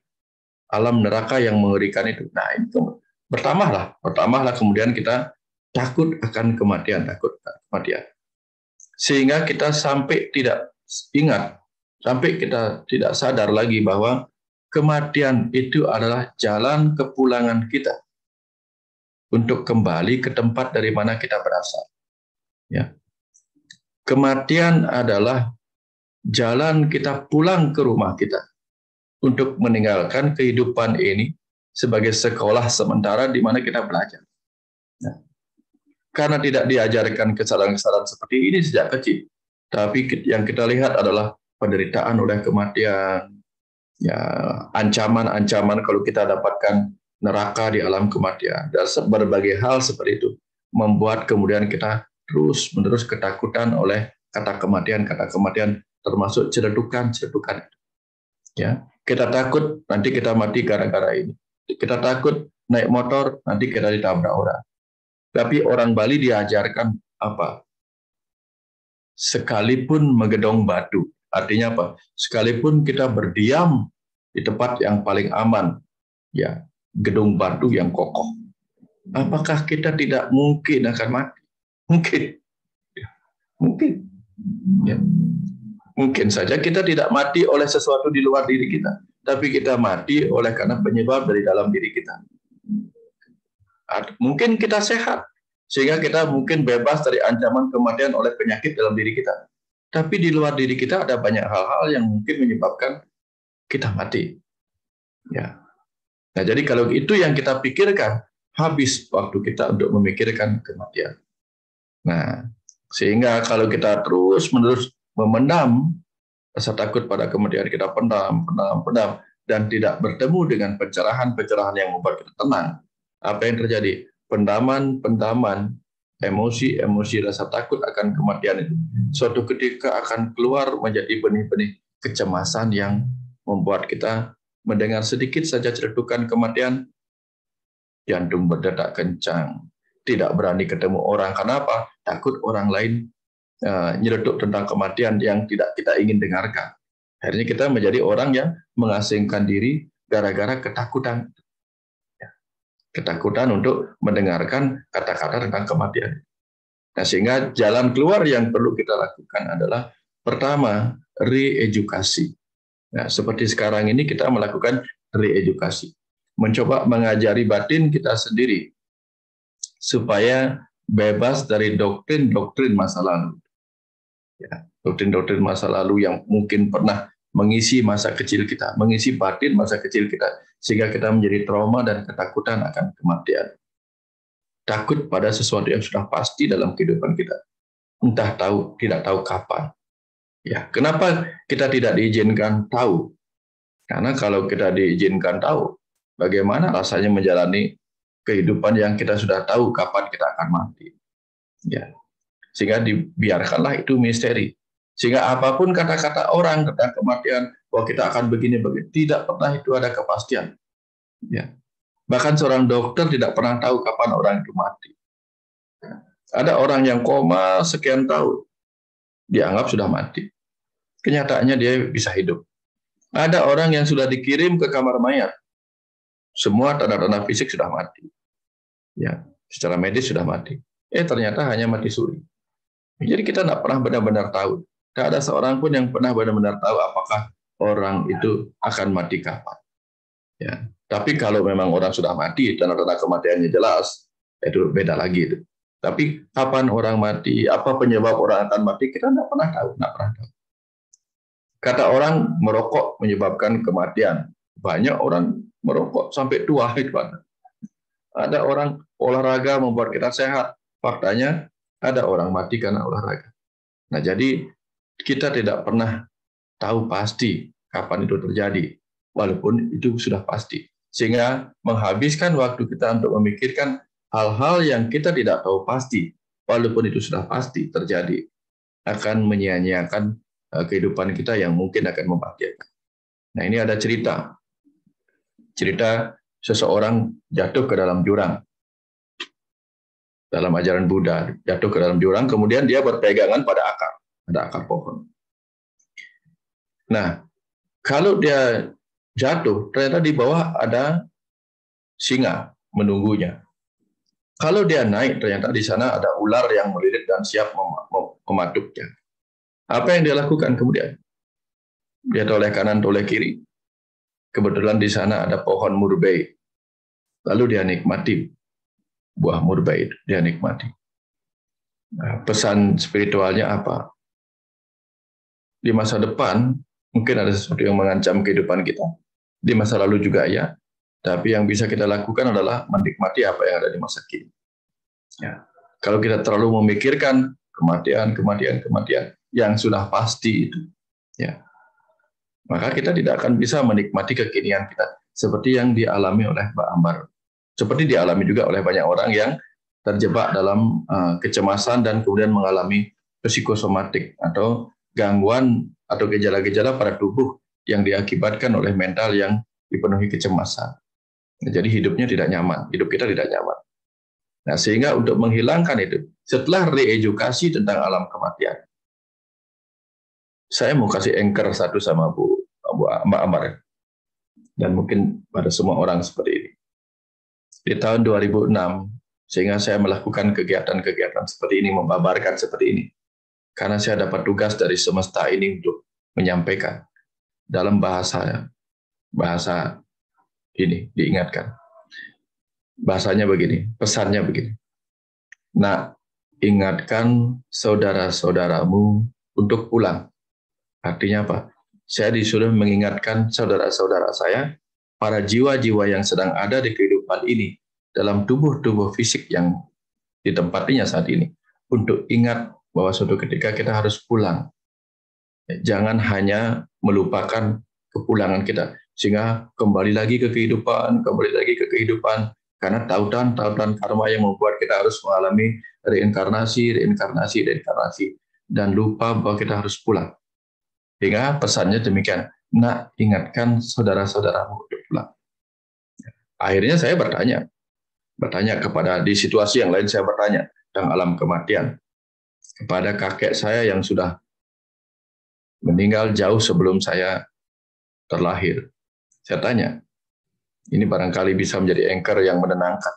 alam neraka yang mengerikan itu. Nah, itu bertambahlah kemudian kita takut akan kematian, Sehingga kita sampai tidak ingat, sampai kita tidak sadar lagi bahwa kematian itu adalah jalan kepulangan kita untuk kembali ke tempat dari mana kita berasal. Ya. Kematian adalah jalan kita pulang ke rumah kita untuk meninggalkan kehidupan ini sebagai sekolah sementara di mana kita belajar. Nah, karena tidak diajarkan kesalahan-kesalahan seperti ini sejak kecil, tapi yang kita lihat adalah penderitaan oleh kematian, ya, ancaman-ancaman kalau kita dapatkan neraka di alam kematian, dan berbagai hal seperti itu membuat kemudian kita terus-menerus ketakutan oleh kata kematian termasuk ceredukan. Ya, kita takut nanti kita mati gara-gara ini. Kita takut naik motor nanti kita ditabrak orang. Tapi orang Bali diajarkan apa? Sekalipun menggedong batu. Artinya apa? Sekalipun kita berdiam di tempat yang paling aman, ya, gedung batu yang kokoh, apakah kita tidak mungkin akan mati? Mungkin. Mungkin. Ya. Mungkin saja kita tidak mati oleh sesuatu di luar diri kita, tapi kita mati oleh karena penyebab dari dalam diri kita. Mungkin kita sehat, sehingga kita mungkin bebas dari ancaman kematian oleh penyakit dalam diri kita. Tapi di luar diri kita ada banyak hal-hal yang mungkin menyebabkan kita mati. Ya. Nah, jadi kalau itu yang kita pikirkan, habis waktu kita untuk memikirkan kematian. Nah, sehingga kalau kita terus-menerus memendam rasa takut pada kematian, kita pendam, dan tidak bertemu dengan pencerahan-pencerahan yang membuat kita tenang. Apa yang terjadi? Pendaman, emosi rasa takut akan kematian itu suatu ketika akan keluar menjadi benih-benih kecemasan yang membuat kita mendengar sedikit saja ceredukan kematian, jantung berdetak kencang, tidak berani ketemu orang. Kenapa? Takut orang lain nyereduk tentang kematian yang tidak kita ingin dengarkan. Akhirnya kita menjadi orang yang mengasingkan diri gara-gara ketakutan. Ketakutan untuk mendengarkan kata-kata tentang kematian. Nah, sehingga jalan keluar yang perlu kita lakukan adalah pertama, re-edukasi. Nah, seperti sekarang ini kita melakukan re-edukasi. mencoba mengajari batin kita sendiri supaya bebas dari doktrin-doktrin masa lalu. Ya, doktrin-doktrin masa lalu yang mungkin pernah mengisi masa kecil kita, mengisi batin masa kecil kita, sehingga kita menjadi trauma dan ketakutan akan kematian. Takut pada sesuatu yang sudah pasti dalam kehidupan kita, entah tahu, tidak tahu kapan. Ya, kenapa kita tidak diizinkan tahu? Karena kalau kita diizinkan tahu, bagaimana rasanya menjalani kehidupan yang kita sudah tahu kapan kita akan mati. Ya, sehingga dibiarkanlah itu misteri. Sehingga apapun kata-kata orang tentang kematian, bahwa kita akan begini-begini, tidak pernah itu ada kepastian. Ya. Bahkan seorang dokter tidak pernah tahu kapan orang itu mati. Ada orang yang koma sekian tahun, dianggap sudah mati. Kenyataannya dia bisa hidup. Ada orang yang sudah dikirim ke kamar mayat, semua tanda-tanda fisik sudah mati. Ya, secara medis sudah mati. Ternyata hanya mati suri. Jadi kita tidak pernah benar-benar tahu. Tidak ada seorang pun yang pernah benar-benar tahu apakah orang itu akan mati kapan. Ya. Tapi kalau memang orang sudah mati, tanda-tanda kematiannya jelas, itu beda lagi. Itu. Tapi kapan orang mati, apa penyebab orang akan mati, kita tidak pernah tahu. Tidak pernah tahu. Kata orang merokok menyebabkan kematian. Banyak orang merokok sampai tua. Ada orang olahraga membuat kita sehat. Faktanya ada orang mati karena olahraga. Nah, jadi kita tidak pernah tahu pasti kapan itu terjadi, walaupun itu sudah pasti. Sehingga menghabiskan waktu kita untuk memikirkan hal-hal yang kita tidak tahu pasti, walaupun itu sudah pasti terjadi, akan menyia-nyiakan kehidupan kita yang mungkin akan membahagiakan. Nah, ini ada cerita seseorang jatuh ke dalam jurang. Dalam ajaran Buddha, jatuh ke dalam jurang, kemudian dia berpegangan pada ada akar pohon. Nah, kalau dia jatuh, ternyata di bawah ada singa menunggunya. Kalau dia naik, ternyata di sana ada ular yang melilit dan siap mematuknya. Apa yang dia lakukan kemudian? Dia toleh kanan, toleh kiri. Kebetulan di sana ada pohon murbei. Lalu dia nikmati buah murbei itu, dia nikmati. Nah, pesan spiritualnya apa? Di masa depan, mungkin ada sesuatu yang mengancam kehidupan kita. Di masa lalu juga ya, tapi yang bisa kita lakukan adalah menikmati apa yang ada di masa kini. Ya. Kalau kita terlalu memikirkan kematian yang sudah pasti itu, ya, maka kita tidak akan bisa menikmati kekinian kita seperti yang dialami oleh Mbak Ambar. Seperti dialami juga oleh banyak orang yang terjebak dalam kecemasan dan kemudian mengalami psikosomatik atau gangguan atau gejala-gejala pada tubuh yang diakibatkan oleh mental yang dipenuhi kecemasan. Nah, jadi hidupnya tidak nyaman, hidup kita tidak nyaman. Nah, sehingga untuk menghilangkan itu, setelah reedukasi tentang alam kematian, saya mau kasih anchor satu sama Mbak Ambar, dan mungkin pada semua orang seperti ini. Di tahun 2006, sehingga saya melakukan kegiatan-kegiatan seperti ini, membabarkan seperti ini. Karena saya dapat tugas dari semesta ini untuk menyampaikan dalam bahasa ini, diingatkan. Bahasanya begini, pesannya begini. Nah, ingatkan saudara-saudaramu untuk pulang. Artinya apa? Saya disuruh mengingatkan saudara-saudara saya, para jiwa-jiwa yang sedang ada di kehidupan ini, dalam tubuh-tubuh fisik yang ditempatinya saat ini, untuk ingat bahwa suatu ketika kita harus pulang. Jangan hanya melupakan kepulangan kita, sehingga kembali lagi ke kehidupan, karena tautan karma yang membuat kita harus mengalami reinkarnasi, dan lupa bahwa kita harus pulang. Sehingga pesannya demikian, nak ingatkan saudara-saudaramu untuk pulang. Akhirnya saya bertanya kepada, di situasi yang lain saya bertanya tentang alam kematian kepada kakek saya yang sudah meninggal jauh sebelum saya terlahir. Saya tanya, ini barangkali bisa menjadi anchor yang menenangkan.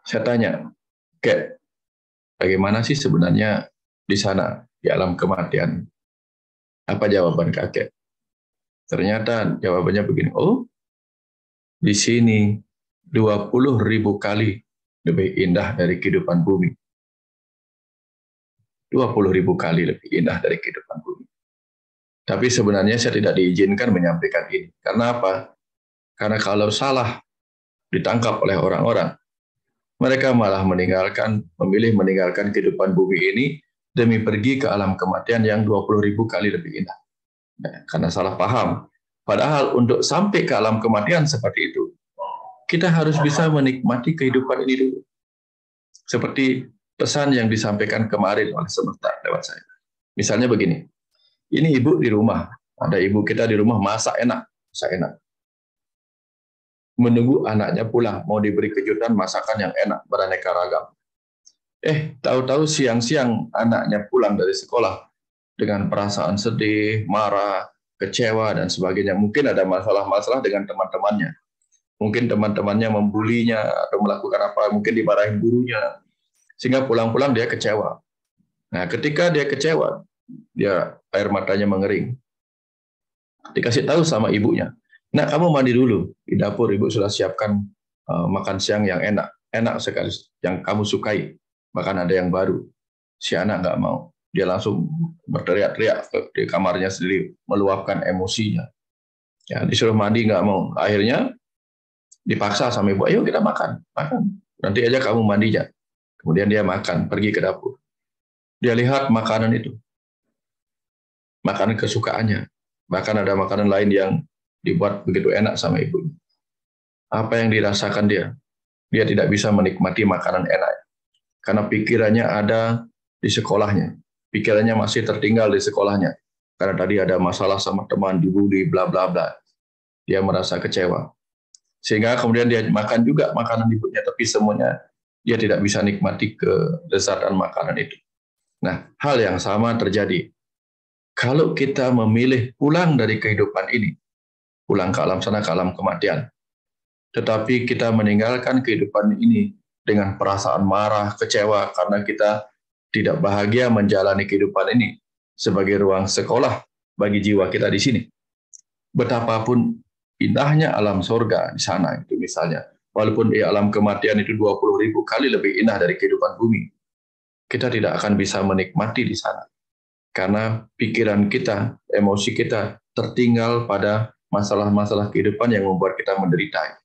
Saya tanya, Kek, bagaimana sih sebenarnya di sana, di alam kematian? Apa jawaban kakek? Ternyata jawabannya begini, oh, di sini 20.000 kali lebih indah dari kehidupan bumi. 20.000 kali lebih indah dari kehidupan bumi. Tapi sebenarnya saya tidak diizinkan menyampaikan ini. Karena apa? Karena kalau salah ditangkap oleh orang-orang, mereka malah memilih meninggalkan kehidupan bumi ini demi pergi ke alam kematian yang 20.000 kali lebih indah. Karena salah paham. Padahal untuk sampai ke alam kematian seperti itu, kita harus bisa menikmati kehidupan ini dulu. Seperti pesan yang disampaikan kemarin oleh semesta lewat saya. Misalnya begini, ini ibu di rumah, ada ibu kita di rumah masak enak. Menunggu anaknya pulang, mau diberi kejutan masakan yang enak, beraneka ragam. Tahu-tahu siang-siang anaknya pulang dari sekolah dengan perasaan sedih, marah, kecewa, dan sebagainya. Mungkin ada masalah-masalah dengan teman-temannya. Mungkin teman-temannya membulinya atau melakukan apa, mungkin dimarahin gurunya. Sehingga pulang-pulang dia kecewa. Nah, ketika dia kecewa, dia air matanya mengering. Dikasih tahu sama ibunya, "Nah, kamu mandi dulu. Di dapur ibu sudah siapkan makan siang yang enak. Enak sekali, yang kamu sukai. Bahkan ada yang baru." Si anak nggak mau. Dia langsung berteriak-teriak di kamarnya sendiri, meluapkan emosinya. Ya, disuruh mandi nggak mau. Akhirnya dipaksa sama ibu, "Ayo kita makan. Nanti aja kamu mandinya." Kemudian dia makan, pergi ke dapur. Dia lihat makanan itu. Makanan kesukaannya. Bahkan ada makanan lain yang dibuat begitu enak sama ibunya. Apa yang dirasakan dia? Dia tidak bisa menikmati makanan enak. Karena pikirannya ada di sekolahnya. Pikirannya masih tertinggal di sekolahnya. Karena tadi ada masalah sama teman, dibully, bla bla bla. Dia merasa kecewa. Sehingga kemudian dia makan juga makanan ibunya, tapi semuanya dia tidak bisa nikmati kelezatan makanan itu. Nah, hal yang sama terjadi. Kalau kita memilih pulang dari kehidupan ini, pulang ke alam sana, ke alam kematian, tetapi kita meninggalkan kehidupan ini dengan perasaan marah, kecewa, karena kita tidak bahagia menjalani kehidupan ini sebagai ruang sekolah bagi jiwa kita di sini. Betapapun indahnya alam surga di sana, itu misalnya, walaupun di alam kematian itu 20.000 kali lebih indah dari kehidupan bumi, kita tidak akan bisa menikmati di sana. Karena pikiran kita, emosi kita tertinggal pada masalah-masalah kehidupan yang membuat kita menderita.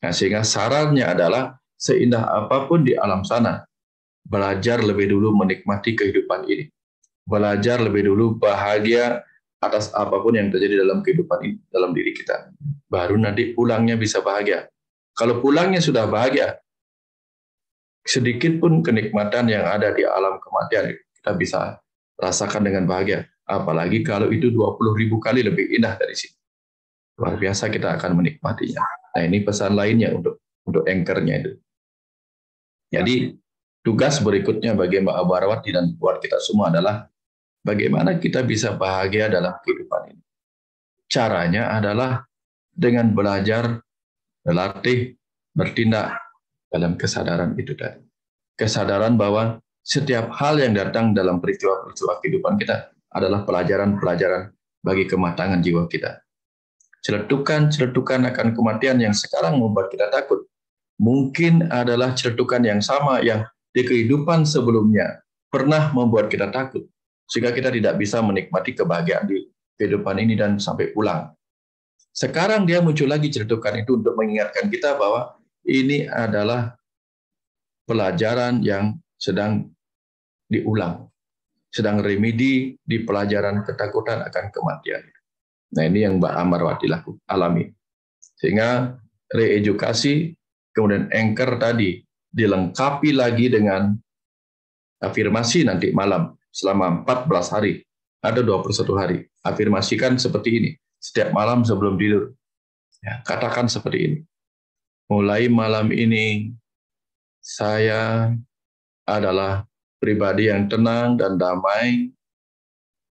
Nah, sehingga sarannya adalah seindah apapun di alam sana, belajar lebih dulu menikmati kehidupan ini. Belajar lebih dulu bahagia atas apapun yang terjadi dalam kehidupan ini, dalam diri kita. Baru nanti pulangnya bisa bahagia. Kalau pulangnya sudah bahagia, sedikit pun kenikmatan yang ada di alam kematian kita bisa rasakan dengan bahagia. Apalagi kalau itu 20.000 kali lebih indah dari sini. Luar biasa kita akan menikmatinya. Nah, ini pesan lainnya untuk anchor-nya itu. Jadi tugas berikutnya bagi Mbak Abarawati dan buat kita semua adalah bagaimana kita bisa bahagia dalam kehidupan ini. Caranya adalah dengan belajar, berlatih, bertindak dalam kesadaran itu tadi. Kesadaran bahwa setiap hal yang datang dalam peristiwa-peristiwa kehidupan kita adalah pelajaran-pelajaran bagi kematangan jiwa kita. Celetukan-celetukan akan kematian yang sekarang membuat kita takut, mungkin adalah celetukan yang sama yang di kehidupan sebelumnya pernah membuat kita takut, sehingga kita tidak bisa menikmati kebahagiaan di kehidupan ini dan sampai pulang. Sekarang dia muncul lagi celetukan itu untuk mengingatkan kita bahwa ini adalah pelajaran yang sedang diulang, sedang remedi di pelajaran ketakutan akan kematian. Nah, ini yang Mbak Amarwati alami. Sehingga reedukasi, kemudian anchor tadi dilengkapi lagi dengan afirmasi nanti malam selama 14 hari, ada 21 hari. Afirmasikan seperti ini, setiap malam sebelum tidur. Ya, katakan seperti ini. Mulai malam ini, saya adalah pribadi yang tenang dan damai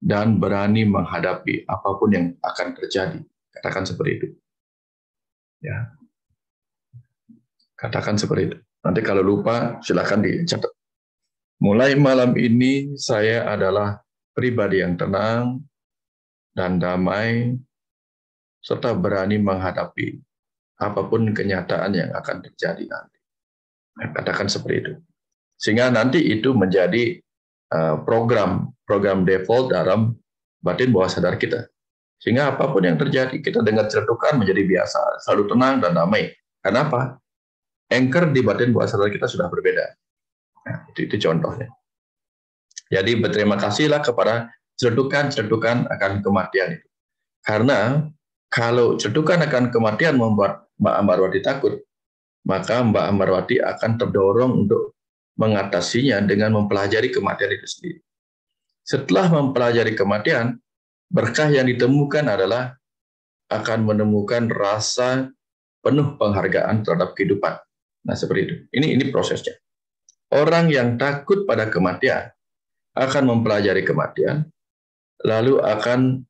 dan berani menghadapi apapun yang akan terjadi. Katakan seperti itu. Ya. Katakan seperti itu. Nanti kalau lupa silakan dicatat. Mulai malam ini saya adalah pribadi yang tenang dan damai serta berani menghadapi apapun kenyataan yang akan terjadi nanti. Katakan seperti itu. Sehingga nanti itu menjadi program default dalam batin bawah sadar kita. Sehingga apapun yang terjadi, kita dengar celetukan menjadi biasa, selalu tenang dan damai. Kenapa? Anchor di batin bawah sadar kita sudah berbeda. Nah, itu contohnya. Jadi berterima kasihlah kepada celetukan akan kematian itu. Karena kalau celetukan akan kematian membuat Mbak Ambarwati takut, maka Mbak Ambarwati akan terdorong untuk mengatasinya dengan mempelajari kematian itu sendiri. Setelah mempelajari kematian, berkah yang ditemukan adalah akan menemukan rasa penuh penghargaan terhadap kehidupan. Nah, seperti itu. Ini prosesnya. Orang yang takut pada kematian akan mempelajari kematian, lalu akan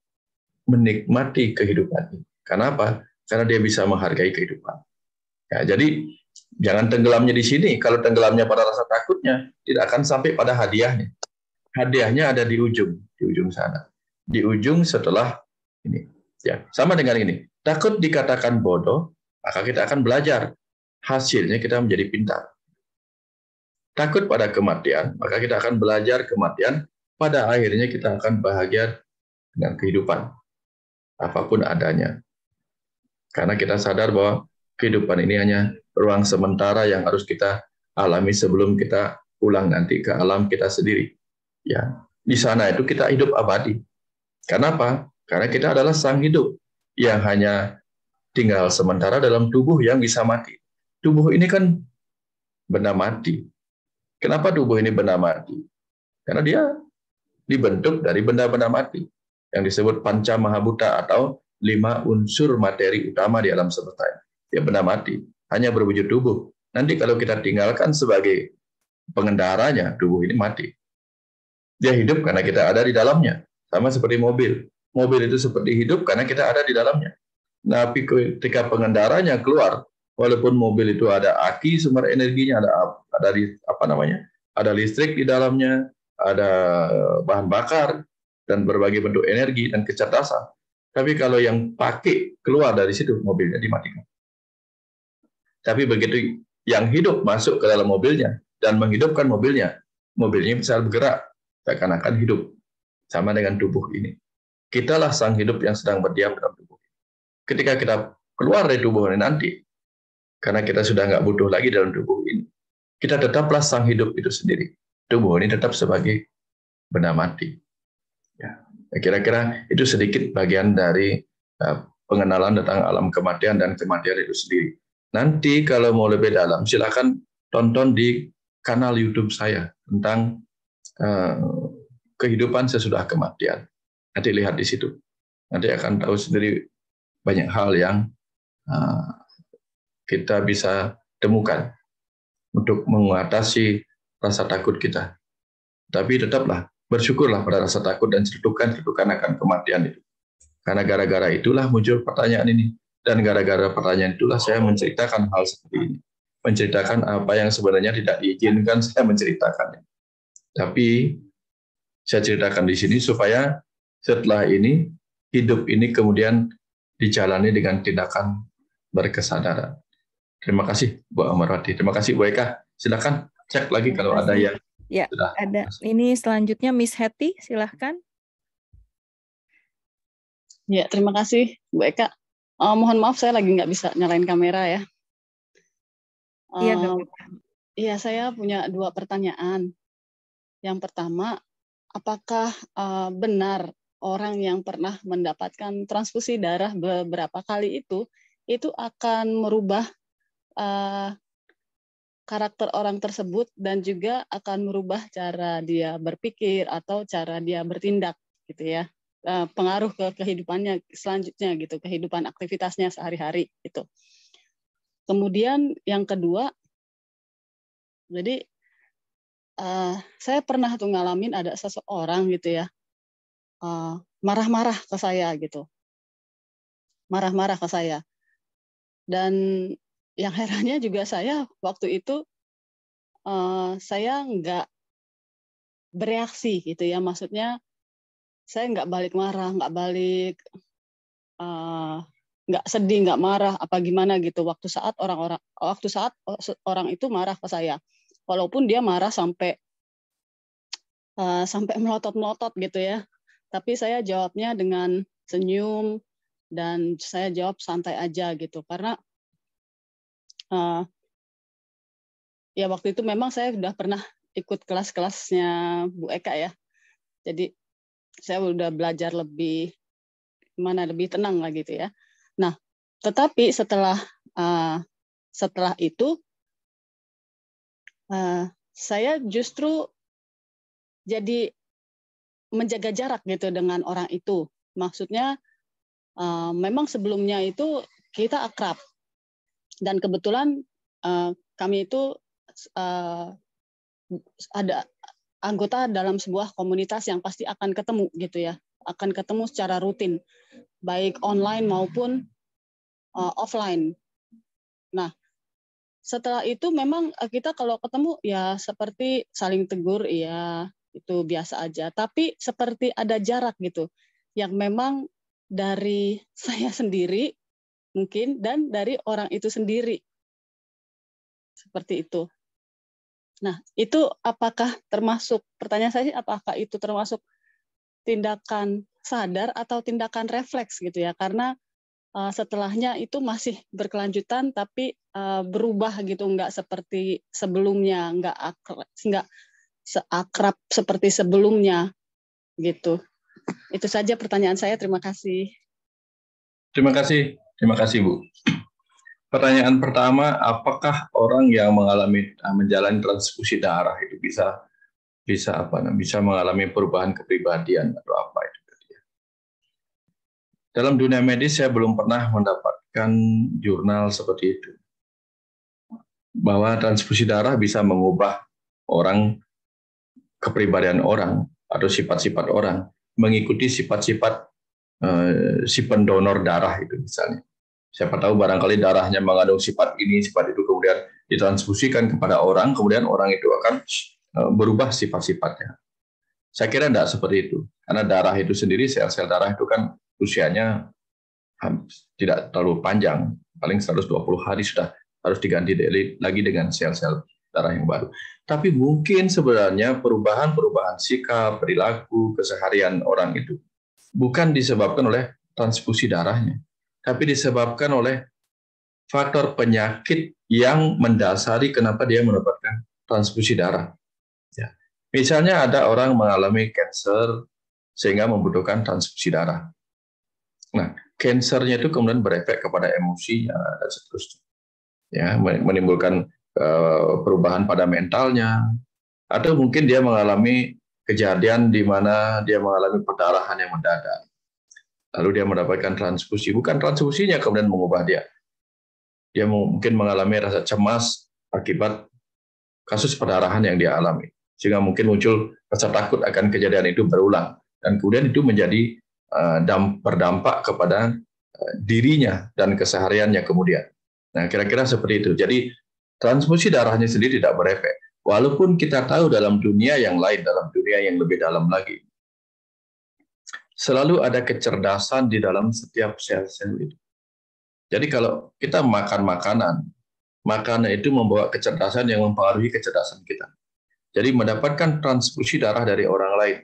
menikmati kehidupan ini. Kenapa? Karena dia bisa menghargai kehidupan. Ya, jadi jangan tenggelamnya di sini. Kalau tenggelamnya pada rasa takutnya, tidak akan sampai pada hadiahnya. Hadiahnya ada di ujung sana. Di ujung setelah ini. Ya, sama dengan ini. Takut dikatakan bodoh, maka kita akan belajar. Hasilnya kita menjadi pintar. Takut pada kematian, maka kita akan belajar kematian. Pada akhirnya kita akan bahagia dengan kehidupan. Apapun adanya. Karena kita sadar bahwa kehidupan ini hanya ruang sementara yang harus kita alami sebelum kita pulang nanti ke alam kita sendiri. Ya, di sana itu kita hidup abadi. Kenapa? Karena kita adalah sang hidup yang hanya tinggal sementara dalam tubuh yang bisa mati. Tubuh ini kan benda mati. Kenapa tubuh ini benda mati? Karena dia dibentuk dari benda-benda mati yang disebut panca mahabhuta atau 5 unsur materi utama di alam semesta. Dia benda mati, hanya berwujud tubuh. Nanti kalau kita tinggalkan sebagai pengendaranya, tubuh ini mati. Dia hidup karena kita ada di dalamnya. Sama seperti mobil. Mobil itu seperti hidup karena kita ada di dalamnya. Nah, ketika pengendaranya keluar, walaupun mobil itu ada aki sumber energinya, ada listrik di dalamnya, ada bahan bakar dan berbagai bentuk energi dan kecerdasan. Tapi kalau yang pakai keluar dari situ, mobilnya dimatikan. Tapi begitu yang hidup masuk ke dalam mobilnya dan menghidupkan mobilnya bisa bergerak, seakan-akan hidup. Sama dengan tubuh ini. Kitalah sang hidup yang sedang berdiam dalam tubuh. Ketika kita keluar dari tubuh ini nanti, karena kita sudah nggak butuh lagi dalam tubuh ini, kita tetaplah sang hidup itu sendiri. Tubuh ini tetap sebagai benda mati. Ya, kira-kira itu sedikit bagian dari pengenalan tentang alam kematian dan kematian itu sendiri. Nanti kalau mau lebih dalam, silakan tonton di kanal YouTube saya tentang kehidupan sesudah kematian. Nanti lihat di situ. Nanti akan tahu sendiri banyak hal yang kita bisa temukan untuk mengatasi rasa takut kita. Tapi tetaplah bersyukurlah pada rasa takut dan cetukan akan kematian itu. Karena gara-gara itulah muncul pertanyaan ini. Dan gara-gara pertanyaan itulah saya menceritakan hal seperti ini. Menceritakan apa yang sebenarnya tidak diizinkan saya menceritakannya. Tapi saya ceritakan di sini supaya setelah ini, hidup ini kemudian dijalani dengan tindakan berkesadaran. Terima kasih Bu Ambarwati. Terima kasih Bu Eka. Silakan cek lagi kalau ada yang ya, sudah ada. Ini selanjutnya Miss Hetty, silahkan. Ya, terima kasih Bu Eka. Mohon maaf saya lagi nggak bisa nyalain kamera ya. Iya, saya punya 2 pertanyaan. Yang pertama, apakah benar orang yang pernah mendapatkan transfusi darah beberapa kali itu akan merubah karakter orang tersebut dan juga akan merubah cara dia berpikir atau cara dia bertindak gitu ya, pengaruh ke kehidupannya selanjutnya gitu, kehidupan aktivitasnya sehari-hari gitu. Kemudian yang kedua, jadi saya pernah tuh ngalamin ada seseorang gitu ya, marah-marah ke saya gitu, marah-marah ke saya. Dan yang herannya juga saya waktu itu saya nggak bereaksi gitu ya, maksudnya saya nggak balik marah, nggak nggak sedih, nggak marah, apa gimana gitu. Waktu saat orang itu marah ke saya, walaupun dia marah sampai melotot-melotot gitu ya. Tapi saya jawabnya dengan senyum dan saya jawab santai aja gitu, karena ya waktu itu memang saya sudah pernah ikut kelas-kelasnya Bu Eka ya. Jadi saya udah belajar lebih tenang lah gitu ya. Nah, tetapi setelah itu saya justru jadi menjaga jarak gitu dengan orang itu. Maksudnya memang sebelumnya itu kita akrab, dan kebetulan kami itu ada anggota dalam sebuah komunitas yang pasti akan ketemu gitu ya, akan ketemu secara rutin, baik online maupun offline. Nah, setelah itu memang kita kalau ketemu ya seperti saling tegur, ya itu biasa aja. Tapi seperti ada jarak gitu, yang memang dari saya sendiri mungkin dan dari orang itu sendiri. Seperti itu. Nah, itu apakah termasuk, pertanyaan saya sih, apakah itu termasuk tindakan sadar atau tindakan refleks gitu ya? Karena setelahnya itu masih berkelanjutan tapi berubah gitu, nggak seperti sebelumnya, nggak seakrab seperti sebelumnya gitu. Itu saja pertanyaan saya. Terima kasih. Terima kasih Bu. Pertanyaan pertama, apakah orang yang menjalani transfusi darah itu bisa mengalami perubahan kepribadian atau apa itu? Dalam dunia medis saya belum pernah mendapatkan jurnal seperti itu, bahwa transfusi darah bisa mengubah kepribadian orang atau sifat-sifat orang mengikuti sifat-sifat si pendonor darah itu misalnya. Siapa tahu barangkali darahnya mengandung sifat ini, sifat itu, kemudian ditransfusikan kepada orang, kemudian orang itu akan berubah sifat-sifatnya. Saya kira tidak seperti itu, karena darah itu sendiri, sel-sel darah itu kan usianya tidak terlalu panjang, paling 120 hari sudah harus diganti lagi dengan sel-sel darah yang baru. Tapi mungkin sebenarnya perubahan sikap, perilaku, keseharian orang itu bukan disebabkan oleh transfusi darahnya, tapi disebabkan oleh faktor penyakit yang mendasari kenapa dia mendapatkan transfusi darah. Ya. Misalnya ada orang mengalami kanker sehingga membutuhkan transfusi darah. Nah, kankernya itu kemudian berefek kepada emosinya dan seterusnya. Ya, menimbulkan perubahan pada mentalnya, atau mungkin dia mengalami kejadian di mana dia mengalami perdarahan yang mendadak. Lalu dia mendapatkan transfusi, bukan transfusinya kemudian mengubah dia. Dia mungkin mengalami rasa cemas akibat kasus perdarahan yang dia alami, sehingga mungkin muncul rasa takut akan kejadian itu berulang, dan kemudian itu menjadi berdampak kepada dirinya dan kesehariannya kemudian. Nah, kira-kira seperti itu. Jadi transfusi darahnya sendiri tidak berefek, walaupun kita tahu dalam dunia yang lain, dalam dunia yang lebih dalam lagi, selalu ada kecerdasan di dalam setiap sel-sel itu. Jadi kalau kita makan makanan itu membawa kecerdasan yang mempengaruhi kecerdasan kita. Jadi mendapatkan transfusi darah dari orang lain,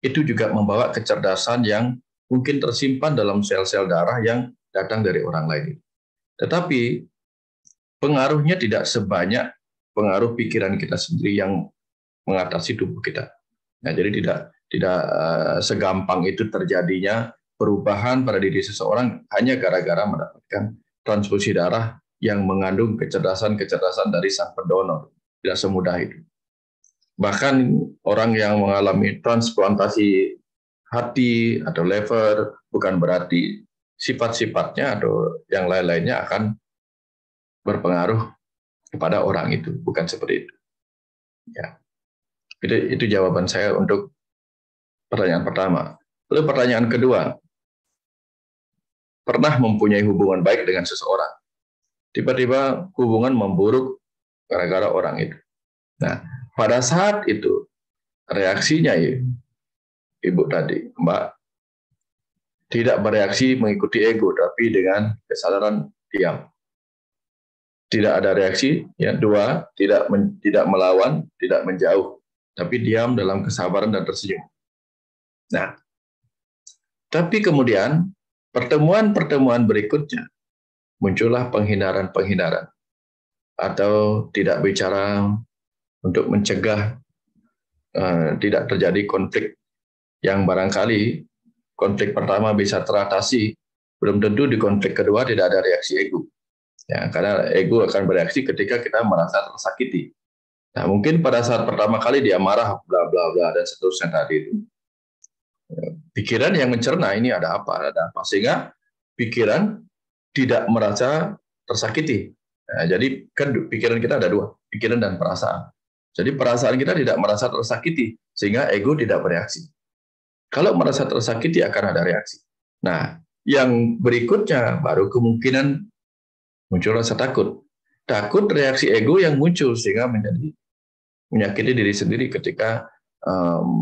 itu juga membawa kecerdasan yang mungkin tersimpan dalam sel-sel darah yang datang dari orang lain. Tetapi pengaruhnya tidak sebanyak pengaruh pikiran kita sendiri yang mengatasi tubuh kita. Nah, jadi tidak segampang itu terjadinya perubahan pada diri seseorang hanya gara-gara mendapatkan transfusi darah yang mengandung kecerdasan dari sang pendonor. Tidak semudah itu. Bahkan orang yang mengalami transplantasi hati atau liver, bukan berarti sifat-sifatnya atau yang lain-lainnya akan berpengaruh kepada orang itu, bukan seperti itu. Ya. Itu jawaban saya untuk pertanyaan pertama. Lalu pertanyaan kedua, pernah mempunyai hubungan baik dengan seseorang, tiba-tiba hubungan memburuk gara-gara orang itu. Nah, pada saat itu reaksinya ya, Ibu tadi, Mbak, tidak bereaksi mengikuti ego, tapi dengan kesadaran diam. Tidak ada reaksi. Yang dua, tidak melawan, tidak menjauh, tapi diam dalam kesabaran dan tersenyum. Nah, tapi kemudian pertemuan-pertemuan berikutnya muncullah penghindaran-penghindaran atau tidak bicara untuk mencegah tidak terjadi konflik yang barangkali konflik pertama bisa teratasi, belum tentu di konflik kedua tidak ada reaksi ego. Ya, karena ego akan bereaksi ketika kita merasa tersakiti. Nah, mungkin pada saat pertama kali dia marah, bla bla bla dan seterusnya tadi itu, pikiran yang mencerna ini ada apa, sehingga pikiran tidak merasa tersakiti. Nah, jadi kan pikiran kita ada dua, pikiran dan perasaan. Jadi perasaan kita tidak merasa tersakiti, sehingga ego tidak bereaksi. Kalau merasa tersakiti akan ada reaksi. Nah, yang berikutnya baru kemungkinan muncul rasa takut. Takut reaksi ego yang muncul sehingga menjadi menyakiti diri sendiri ketika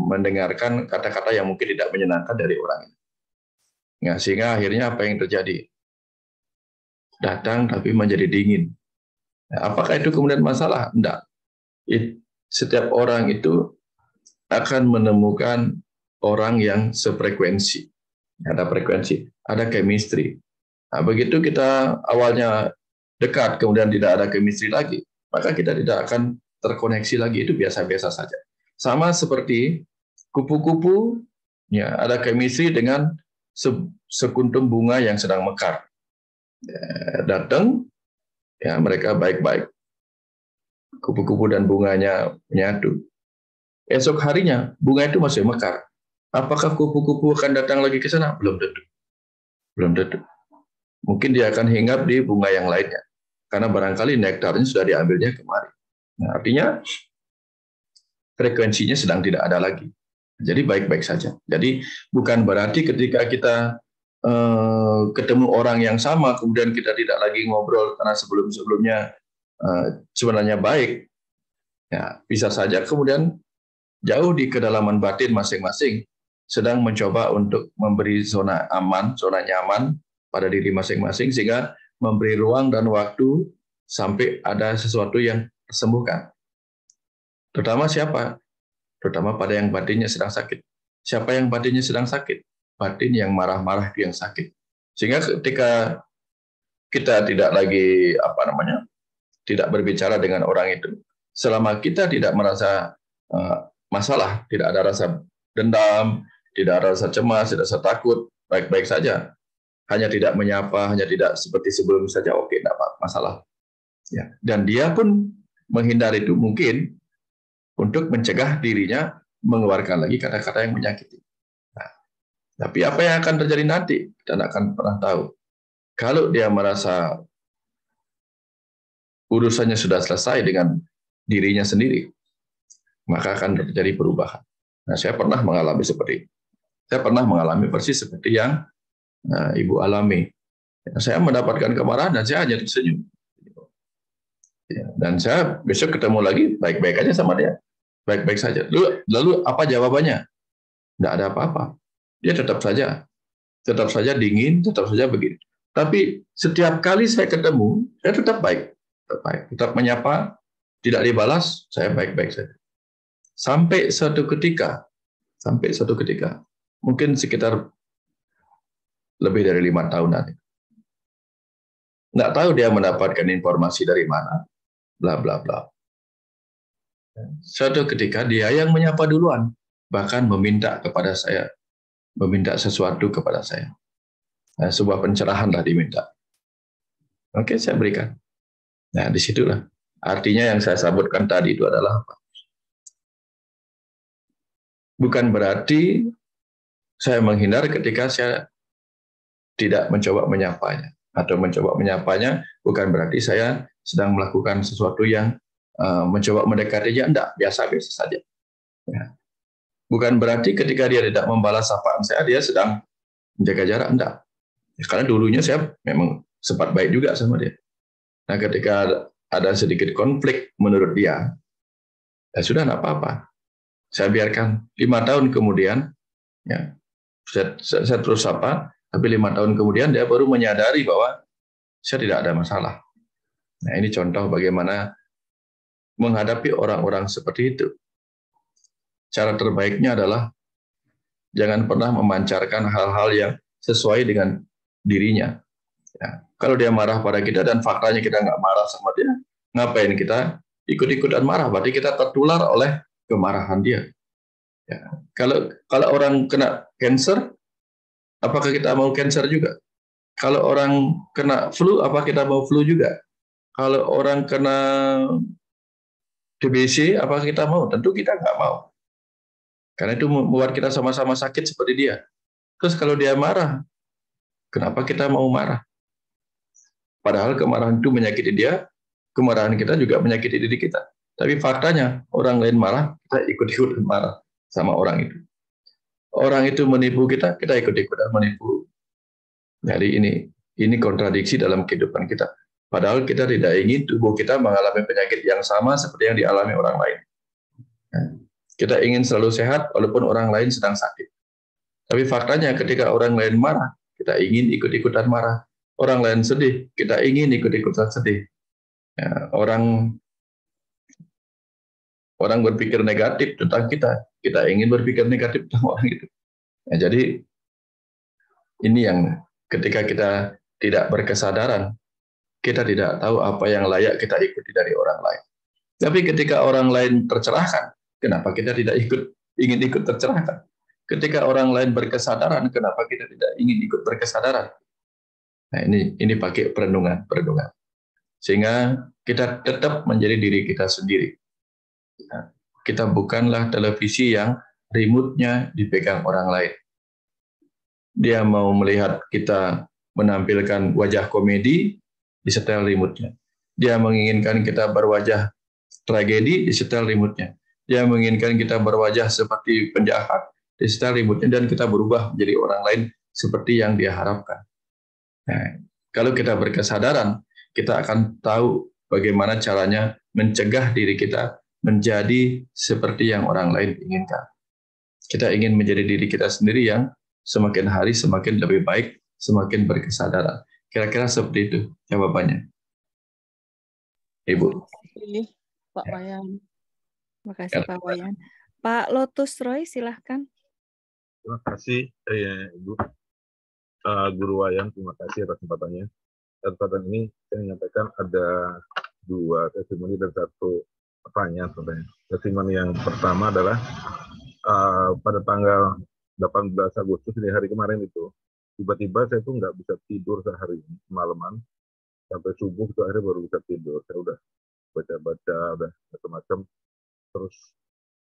mendengarkan kata-kata yang mungkin tidak menyenangkan dari orang ini. Nah, sehingga akhirnya apa yang terjadi? Datang tapi menjadi dingin. Nah, apakah itu kemudian masalah? Tidak. Setiap orang itu akan menemukan orang yang sefrekuensi. Ada frekuensi, ada chemistry. Nah, begitu kita awalnya dekat, kemudian tidak ada chemistry lagi, maka kita tidak akan terkoneksi lagi. Itu biasa-biasa saja. Sama seperti kupu-kupu, ya, ada chemistry dengan sekuntum bunga yang sedang mekar. Ya, datang, ya, mereka baik-baik. Kupu-kupu dan bunganya menyatu. Esok harinya, bunga itu masih mekar. Apakah kupu-kupu akan datang lagi ke sana? Belum tentu. Belum tentu. Mungkin dia akan hinggap di bunga yang lainnya. Karena barangkali nektarnya sudah diambilnya kemarin. Nah, artinya frekuensinya sedang tidak ada lagi. Jadi baik-baik saja. Jadi bukan berarti ketika kita ketemu orang yang sama, kemudian kita tidak lagi ngobrol karena sebelum-sebelumnya sebenarnya baik. Ya, bisa saja kemudian jauh di kedalaman batin masing-masing sedang mencoba untuk memberi zona aman, zona nyaman pada diri masing-masing sehingga memberi ruang dan waktu sampai ada sesuatu yang tersembuhkan. Terutama siapa? Terutama pada yang batinnya sedang sakit. Siapa yang batinnya sedang sakit? Batin yang marah-marah itu yang sakit. Sehingga ketika kita tidak lagi tidak berbicara dengan orang itu, selama kita tidak merasa masalah, tidak ada rasa dendam, tidak ada rasa cemas, tidak rasa takut, baik-baik saja. Hanya tidak menyapa, hanya tidak seperti sebelum saja, oke, tidak masalah. Ya. Dan dia pun menghindari itu mungkin untuk mencegah dirinya mengeluarkan lagi kata-kata yang menyakiti. Nah, tapi apa yang akan terjadi nanti? Kita tidak akan pernah tahu. Kalau dia merasa urusannya sudah selesai dengan dirinya sendiri, maka akan terjadi perubahan. Nah, saya pernah mengalami seperti itu. Saya pernah mengalami persis seperti yang Ibu alami. Saya mendapatkan kemarahan dan saya hanya tersenyum. Dan saya besok ketemu lagi, baik-baik aja sama dia. Baik-baik saja. Lalu apa jawabannya? Tidak ada apa-apa. Dia tetap saja dingin, tetap saja begitu. Tapi setiap kali saya ketemu, saya tetap baik. Tetap menyapa, tidak dibalas, saya baik-baik saja. Sampai suatu ketika, mungkin sekitar lebih dari 5 tahun nanti. Nggak tahu dia mendapatkan informasi dari mana, bla bla bla. Suatu ketika dia yang menyapa duluan, bahkan meminta kepada saya, meminta sesuatu kepada saya. Nah, sebuah pencerahan lah diminta. Oke, saya berikan. Nah, disitulah. Artinya yang saya sebutkan tadi itu adalah apa? Bukan berarti saya menghindar ketika saya tidak mencoba menyapanya. Atau mencoba menyapanya bukan berarti saya sedang melakukan sesuatu yang mencoba mendekatinya. Enggak, biasa-biasa saja. Ya. Bukan berarti ketika dia tidak membalas sapaan saya, dia sedang menjaga jarak. Enggak. Ya, karena dulunya saya memang sempat baik juga sama dia. Nah, ketika ada sedikit konflik menurut dia, ya sudah, enggak apa-apa. Saya biarkan 5 tahun kemudian, ya, saya terus sapa. Tapi 5 tahun kemudian dia baru menyadari bahwa saya tidak ada masalah. Nah, ini contoh bagaimana menghadapi orang-orang seperti itu. Cara terbaiknya adalah jangan pernah memancarkan hal-hal yang sesuai dengan dirinya. Ya. Kalau dia marah pada kita dan faktanya kita nggak marah sama dia, ngapain kita ikut-ikutan marah? Berarti kita tertular oleh kemarahan dia. Ya. Kalau orang kena cancer, apakah kita mau cancer juga? Kalau orang kena flu, apa kita mau flu juga? Kalau orang kena TBC, apa kita mau? Tentu kita nggak mau. Karena itu membuat kita sama-sama sakit seperti dia. Terus kalau dia marah, kenapa kita mau marah? Padahal kemarahan itu menyakiti dia, kemarahan kita juga menyakiti diri kita. Tapi faktanya, orang lain marah, kita ikut-ikutan marah sama orang itu. Orang itu menipu kita, kita ikut-ikutan menipu. Jadi ini kontradiksi dalam kehidupan kita. Padahal kita tidak ingin tubuh kita mengalami penyakit yang sama seperti yang dialami orang lain. Kita ingin selalu sehat walaupun orang lain sedang sakit. Tapi faktanya ketika orang lain marah, kita ingin ikut-ikutan marah. Orang lain sedih, kita ingin ikut-ikutan sedih. Ya, orang berpikir negatif tentang kita ingin berpikir negatif tentang orang itu. Ya, jadi ini yang ketika kita tidak berkesadaran, kita tidak tahu apa yang layak kita ikuti dari orang lain. Tapi ketika orang lain tercerahkan, kenapa kita tidak ingin ikut tercerahkan? Ketika orang lain berkesadaran, kenapa kita tidak ingin ikut berkesadaran? Nah, ini pakai perenungan. Sehingga kita tetap menjadi diri kita sendiri. Kita bukanlah televisi yang remote-nya dipegang orang lain. Dia mau melihat kita menampilkan wajah komedi, disetel remote-nya. Dia menginginkan kita berwajah tragedi, disetel remote-nya. Dia menginginkan kita berwajah seperti penjahat, disetel remote-nya, dan kita berubah menjadi orang lain seperti yang dia harapkan. Nah, kalau kita berkesadaran, kita akan tahu bagaimana caranya mencegah diri kita menjadi seperti yang orang lain inginkan. Kita ingin menjadi diri kita sendiri yang semakin hari semakin lebih baik, semakin berkesadaran. Kira-kira seperti itu jawabannya. Ibu. Terima kasih, Pak Wayan. Terima kasih Pak Wayan. Pak Lotus Roy, silahkan. Terima kasih Ibu. Guru Wayan, terima kasih atas kesempatannya. Kesempatan ini saya menyampaikan ada 2 testimoni dan 1 pertanyaan sebenarnya. Testimoni yang pertama adalah pada tanggal 18 Agustus di hari kemarin itu, tiba-tiba saya tuh nggak bisa tidur sehari malaman sampai subuh itu akhirnya baru bisa tidur. Saya udah baca-baca, udah macam-macam, terus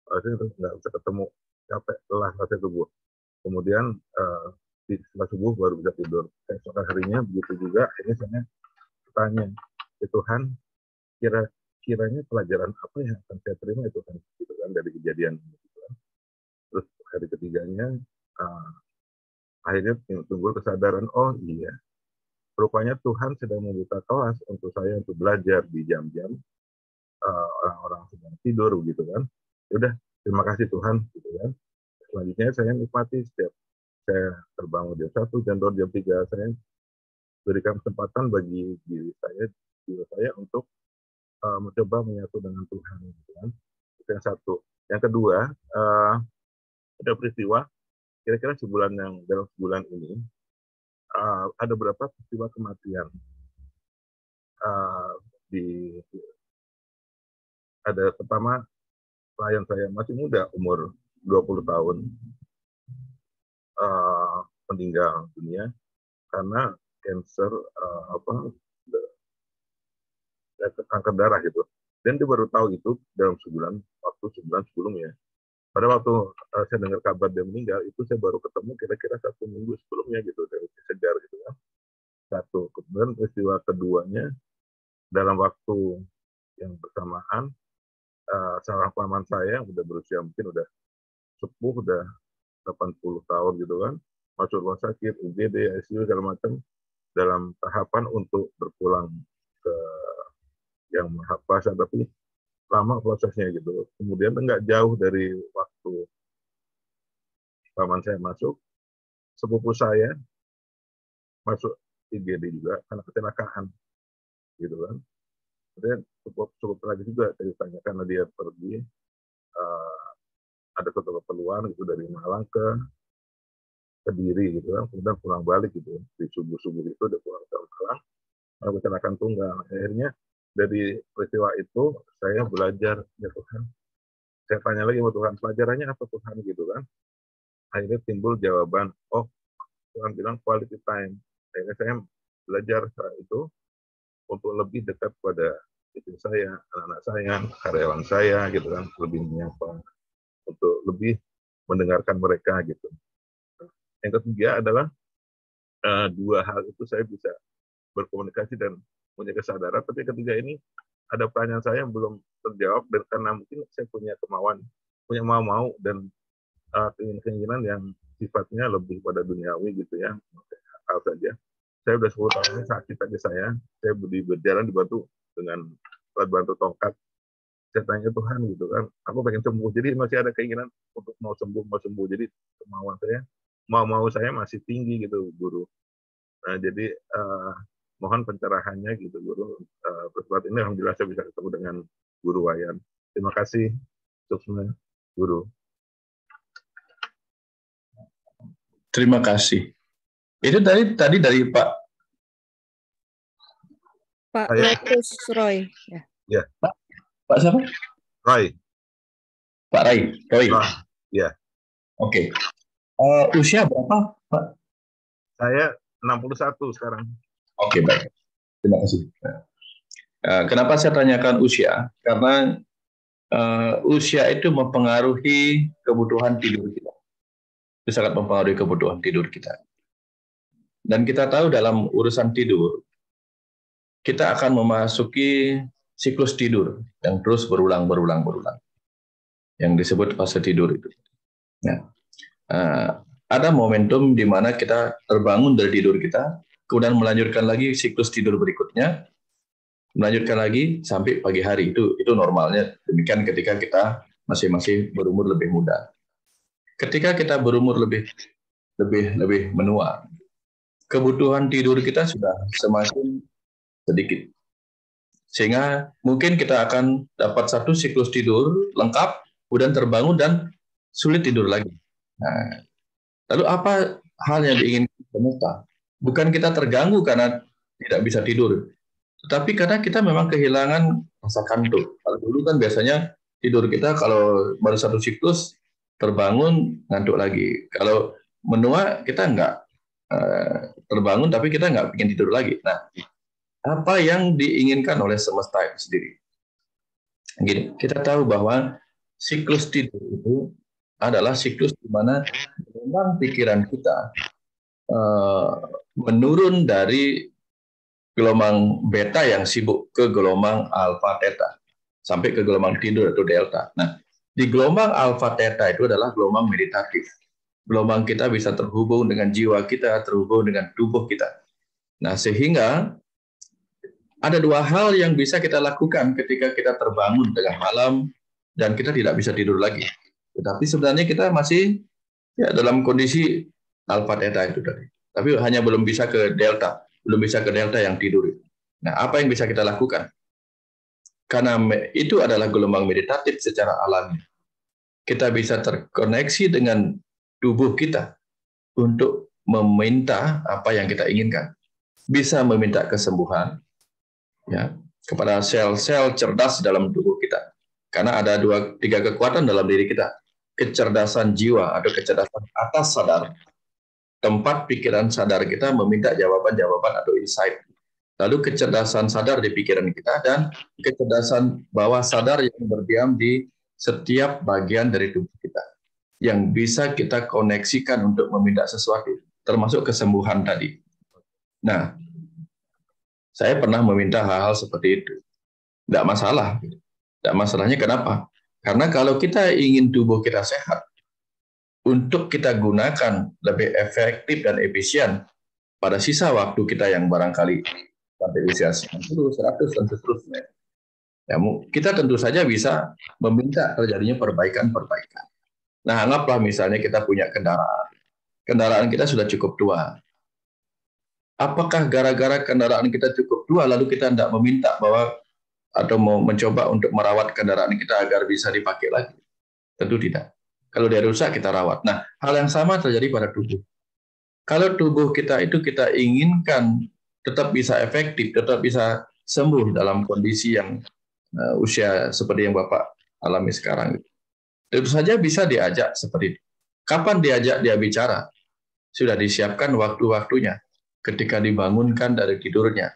akhirnya nggak bisa ketemu, capek, lelah rasanya tubuh. Kemudian setelah subuh baru bisa tidur. Esok harinya begitu juga. Akhirnya saya tanya ke Tuhan, kiranya pelajaran apa yang akan saya terima itu kan, gitu kan, dari kejadian gitu kan. Terus hari ketiganya akhirnya timbul kesadaran, oh iya, rupanya Tuhan sedang membuka kelas untuk saya untuk belajar di jam-jam orang-orang sedang tidur begitu kan. Udah, terima kasih Tuhan gitu kan. Selanjutnya saya nikmati setiap saya terbangun jam 1, jam 2, jam 3, saya berikan kesempatan bagi diri saya untuk mencoba menyatu dengan Tuhan gitu kan. Itu yang satu. Yang kedua, ada peristiwa kira-kira dalam sebulan ini ada beberapa peristiwa kematian. Ada pertama klien saya masih muda, umur 20 tahun, meninggal dunia karena kanker kanker darah gitu. Dan dia baru tahu itu dalam sebulan sebelumnya. Pada waktu saya dengar kabar dia meninggal, itu saya baru ketemu kira-kira 1 minggu sebelumnya gitu, saya segar gitu kan. Satu. Kemudian peristiwa keduanya dalam waktu yang bersamaan, seorang paman saya udah berusia mungkin udah sepuh, udah 80 tahun gitu kan, masuk rumah sakit, UGD, ICU segala macam, dalam tahapan untuk berpulang ke yang Maha Kuasa, tapi lama prosesnya gitu. Kemudian enggak jauh dari waktu paman saya masuk, sepupu saya masuk IGD juga karena kecelakaan, gitu kan. Kemudian cukup tragis juga ceritanya karena dia pergi ada suatu keperluan gitu dari Malang ke Kediri gitu kan, kemudian pulang balik gitu di subuh itu dia pulang ke Malang, kecelakaan tunggal. Akhirnya dari peristiwa itu saya belajar, ya Tuhan, saya tanya lagi sama Tuhan, pelajarannya apa Tuhan gitu kan. Akhirnya timbul jawaban, oh Tuhan bilang quality time. Akhirnya saya belajar saat itu untuk lebih dekat pada istri saya, anak-anak saya, karyawan saya gitu kan, lebih menyapa, untuk lebih mendengarkan mereka gitu. Yang ketiga adalah dua hal itu saya bisa berkomunikasi dan punya kesadaran, tapi ketiga ini ada pertanyaan saya yang belum terjawab, dan karena mungkin saya punya kemauan, punya mau dan keinginan yang sifatnya lebih pada duniawi gitu ya, hal saja. Saya udah 10 tahun ini sakit aja saya berjalan dibantu dengan alat bantu tongkat. Saya tanya Tuhan gitu kan, aku pengen sembuh, jadi masih ada keinginan untuk mau sembuh, jadi kemauan saya, mau saya masih tinggi gitu Guru. Nah jadi mohon pencerahannya gitu Guru. Persoalan ini alhamdulillah saya bisa ketemu dengan Guru Wayan. Terima kasih semuanya Guru. Terima kasih. Itu tadi dari Pak Lotus Roy. Ya. Pak siapa? Roy. Pak Roy. Ya. Oke. Usia berapa, Pak? Saya 61 sekarang. Oke, baik. Terima kasih. Kenapa saya tanyakan usia? Karena usia itu mempengaruhi kebutuhan tidur kita. Itu sangat mempengaruhi kebutuhan tidur kita. Dan kita tahu dalam urusan tidur, kita akan memasuki siklus tidur yang terus berulang. Yang disebut fase tidur itu. Nah, ada momentum di mana kita terbangun dari tidur kita, kemudian melanjutkan lagi siklus tidur berikutnya, melanjutkan lagi sampai pagi hari. Itu normalnya. Demikian ketika kita masih berumur lebih muda. Ketika kita berumur lebih menua, kebutuhan tidur kita sudah semakin sedikit. Sehingga mungkin kita akan dapat satu siklus tidur lengkap, kemudian terbangun dan sulit tidur lagi. Nah, lalu apa hal yang diinginkan semesta? Bukan kita terganggu karena tidak bisa tidur, tetapi karena kita memang kehilangan rasa kantuk. Kalau dulu kan biasanya tidur kita kalau baru satu siklus terbangun ngantuk lagi. Kalau menua kita nggak terbangun tapi kita nggak ingin tidur lagi. Nah, apa yang diinginkan oleh semesta itu sendiri? Gini, kita tahu bahwa siklus tidur itu adalah siklus di mana memang pikiran kita menurun dari gelombang beta yang sibuk ke gelombang alfa theta sampai ke gelombang tidur atau delta. Nah, di gelombang alfa theta itu adalah gelombang meditatif. Gelombang kita bisa terhubung dengan jiwa kita, terhubung dengan tubuh kita. Nah, sehingga ada dua hal yang bisa kita lakukan ketika kita terbangun tengah malam dan kita tidak bisa tidur lagi. Tetapi sebenarnya kita masih dalam kondisi alfa theta itu tadi. Tapi hanya belum bisa ke delta yang tidur. Nah, apa yang bisa kita lakukan? Karena itu adalah gelombang meditatif secara alami. Kita bisa terkoneksi dengan tubuh kita untuk meminta apa yang kita inginkan. Bisa meminta kesembuhan ya kepada sel-sel cerdas dalam tubuh kita. Karena ada 3 kekuatan dalam diri kita. Kecerdasan jiwa atau kecerdasan atas sadar. Tempat pikiran sadar kita meminta jawaban-jawaban atau insight. Lalu kecerdasan sadar di pikiran kita dan kecerdasan bawah sadar yang berdiam di setiap bagian dari tubuh kita. Yang bisa kita koneksikan untuk meminta sesuatu, termasuk kesembuhan tadi. Nah, saya pernah meminta hal-hal seperti itu. Tidak masalah. Tidak masalahnya kenapa? Karena kalau kita ingin tubuh kita sehat, untuk kita gunakan lebih efektif dan efisien pada sisa waktu kita yang barangkali sampai usia 90, 100, dan seterusnya. Ya, kita tentu saja bisa meminta terjadinya perbaikan-perbaikan. Nah, anggaplah misalnya kita punya kendaraan. Kendaraan kita sudah cukup tua. Apakah gara-gara kendaraan kita cukup tua lalu kita tidak meminta bahwa atau mau mencoba untuk merawat kendaraan kita agar bisa dipakai lagi? Tentu tidak. Kalau dia rusak kita rawat. Nah, hal yang sama terjadi pada tubuh. Kalau tubuh kita itu kita inginkan tetap bisa efektif, tetap bisa sembuh dalam kondisi yang usia seperti yang Bapak alami sekarang. Tentu saja bisa diajak seperti itu. Kapan diajak dia bicara? Sudah disiapkan waktu-waktunya. Ketika dibangunkan dari tidurnya,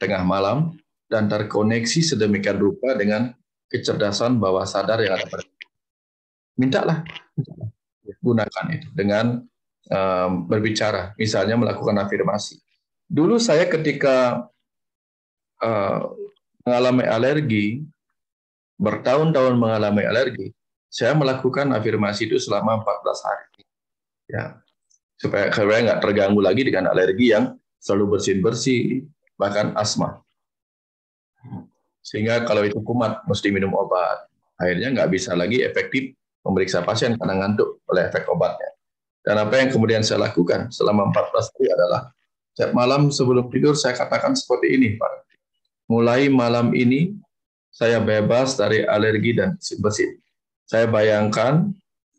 tengah malam, dan terkoneksi sedemikian rupa dengan kecerdasan bawah sadar yang ada pada kita. Mintalah, gunakan itu dengan berbicara, misalnya melakukan afirmasi. Dulu saya ketika mengalami alergi, bertahun-tahun mengalami alergi, saya melakukan afirmasi itu selama 14 hari. Ya, supaya nggak terganggu lagi dengan alergi yang selalu bersin-bersih, bahkan asma. Sehingga kalau itu kumat, mesti minum obat. Akhirnya nggak bisa lagi efektif memeriksa pasien karena ngantuk oleh efek obatnya. Dan apa yang kemudian saya lakukan selama 14 hari adalah setiap malam sebelum tidur saya katakan seperti ini, Pak. Mulai malam ini saya bebas dari alergi dan bersin. Saya bayangkan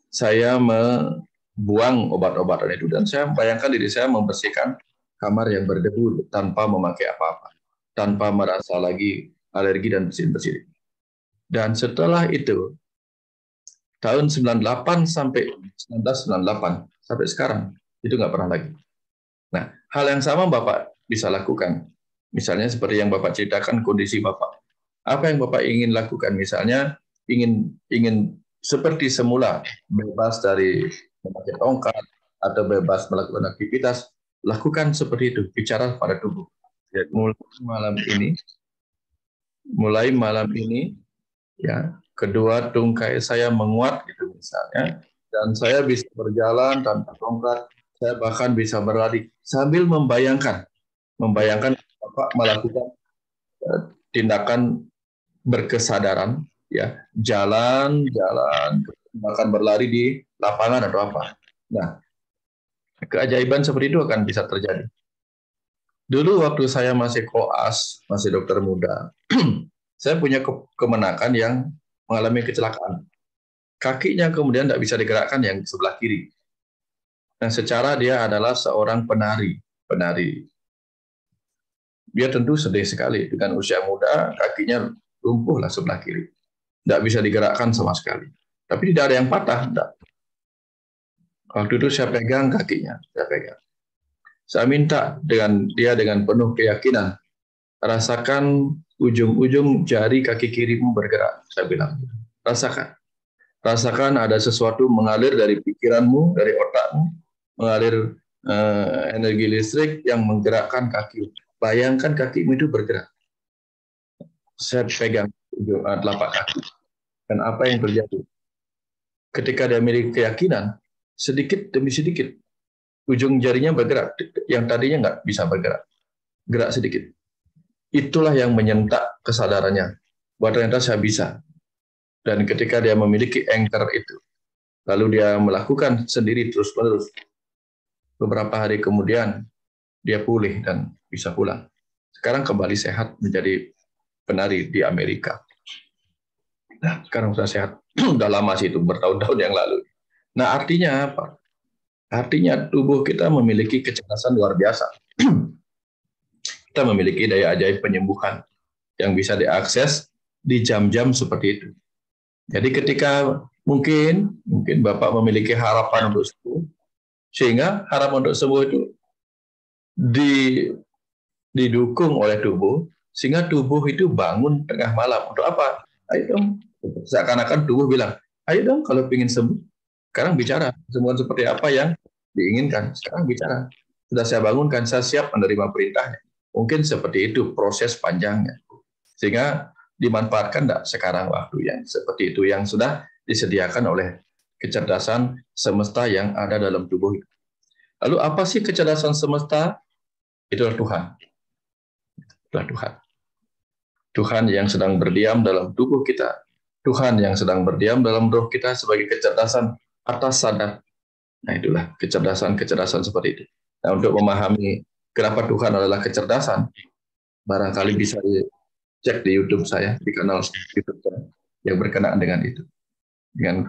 saya membuang obat-obatan itu dan saya bayangkan diri saya membersihkan kamar yang berdebu tanpa memakai apa-apa, tanpa merasa lagi alergi dan bersin-bersin. Dan setelah itu tahun 98 sampai 1998 sampai sekarang itu nggak pernah lagi. Nah, hal yang sama Bapak bisa lakukan. Misalnya seperti yang Bapak ceritakan kondisi Bapak. Apa yang Bapak ingin lakukan? Misalnya ingin seperti semula bebas dari memakai tongkat atau bebas melakukan aktivitas, lakukan seperti itu. Bicara pada tubuh. Mulai malam ini, ya, kedua tungkai saya menguat gitu misalnya, dan saya bisa berjalan tanpa tongkat. Saya bahkan bisa berlari sambil membayangkan Bapak melakukan tindakan berkesadaran, ya, jalan, bahkan berlari di lapangan atau apa. Nah, keajaiban seperti itu akan bisa terjadi. Dulu waktu saya masih koas, masih dokter muda, saya punya kemenakan yang mengalami kecelakaan. Kakinya kemudian tidak bisa digerakkan yang sebelah kiri. Nah, secara dia adalah seorang penari. Dia tentu sedih sekali dengan usia muda, kakinya lumpuhlah sebelah kiri. Tidak bisa digerakkan sama sekali. Tapi tidak ada yang patah. Tidak. Waktu itu saya pegang kakinya. Saya minta dengan penuh keyakinan, rasakan ujung-ujung jari kaki kirimu bergerak. Saya bilang, rasakan ada sesuatu mengalir dari pikiranmu, dari otakmu, mengalir energi listrik yang menggerakkan kaki. Bayangkan kakimu itu bergerak. Saya pegang telapak kaki. Dan apa yang terjadi? Ketika dia memiliki keyakinan, sedikit demi sedikit, ujung jarinya bergerak. Yang tadinya nggak bisa bergerak. Gerak sedikit. Itulah yang menyentak kesadarannya. Bahwa ternyata saya bisa. Dan ketika dia memiliki anchor itu, lalu dia melakukan sendiri terus-menerus. Beberapa hari kemudian, dia pulih dan bisa pulang. Sekarang kembali sehat menjadi penari di Amerika. Nah, sekarang sudah sehat. Sudah lama sih itu, bertahun-tahun yang lalu. Nah, artinya apa? Artinya tubuh kita memiliki kecerdasan luar biasa. Kita memiliki daya ajaib penyembuhan yang bisa diakses di jam-jam seperti itu. Jadi ketika mungkin Bapak memiliki harapan untuk sembuh, sehingga harapan untuk sembuh itu didukung oleh tubuh, sehingga tubuh itu bangun tengah malam. Untuk apa? Ayo dong. Seakan-akan tubuh bilang, ayo dong kalau ingin sembuh. Sekarang bicara. Sembuhan seperti apa yang diinginkan. Sekarang bicara. Sudah saya bangunkan, saya siap menerima perintahnya. Mungkin seperti itu proses panjangnya. Sehingga dimanfaatkan enggak sekarang waktu yang seperti itu yang sudah disediakan oleh kecerdasan semesta yang ada dalam tubuh itu. Lalu apa sih kecerdasan semesta? Itulah Tuhan. Itulah Tuhan. Tuhan yang sedang berdiam dalam tubuh kita. Tuhan yang sedang berdiam dalam roh kita sebagai kecerdasan atas sadar. Nah, itulah kecerdasan seperti itu. Nah, untuk memahami kenapa Tuhan adalah kecerdasan? Barangkali bisa cek di YouTube saya, di kanal YouTube saya, yang berkenaan dengan itu. Dengan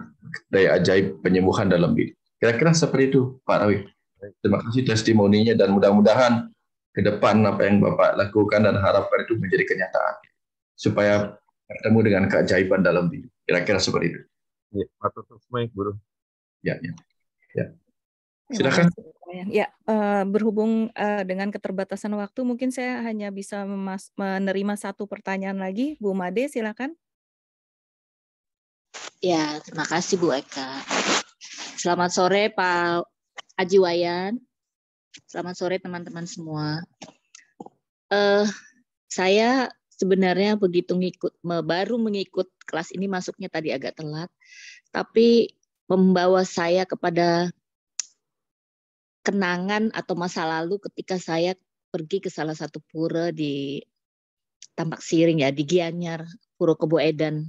daya ajaib penyembuhan dalam diri. Kira-kira seperti itu, Pak Rawi. Terima kasih testimoninya, dan mudah-mudahan ke depan apa yang Bapak lakukan dan harapkan itu menjadi kenyataan. Supaya bertemu dengan keajaiban dalam diri. Kira-kira seperti itu. Ya, atur semua, Guru. Ya. Terima Silakan. kasih, Pak Wayan. Ya, berhubung dengan keterbatasan waktu, mungkin saya hanya bisa menerima satu pertanyaan lagi. Bu Made, silakan. Ya, terima kasih Bu Eka. Selamat sore Pak Aji Wayan. Selamat sore teman-teman semua. Saya sebenarnya baru mengikut kelas ini, masuknya tadi agak telat, tapi membawa saya kepada kenangan atau masa lalu ketika saya pergi ke salah satu pura di Tampak Siring ya, di Gianyar, Pura Kebo Edan.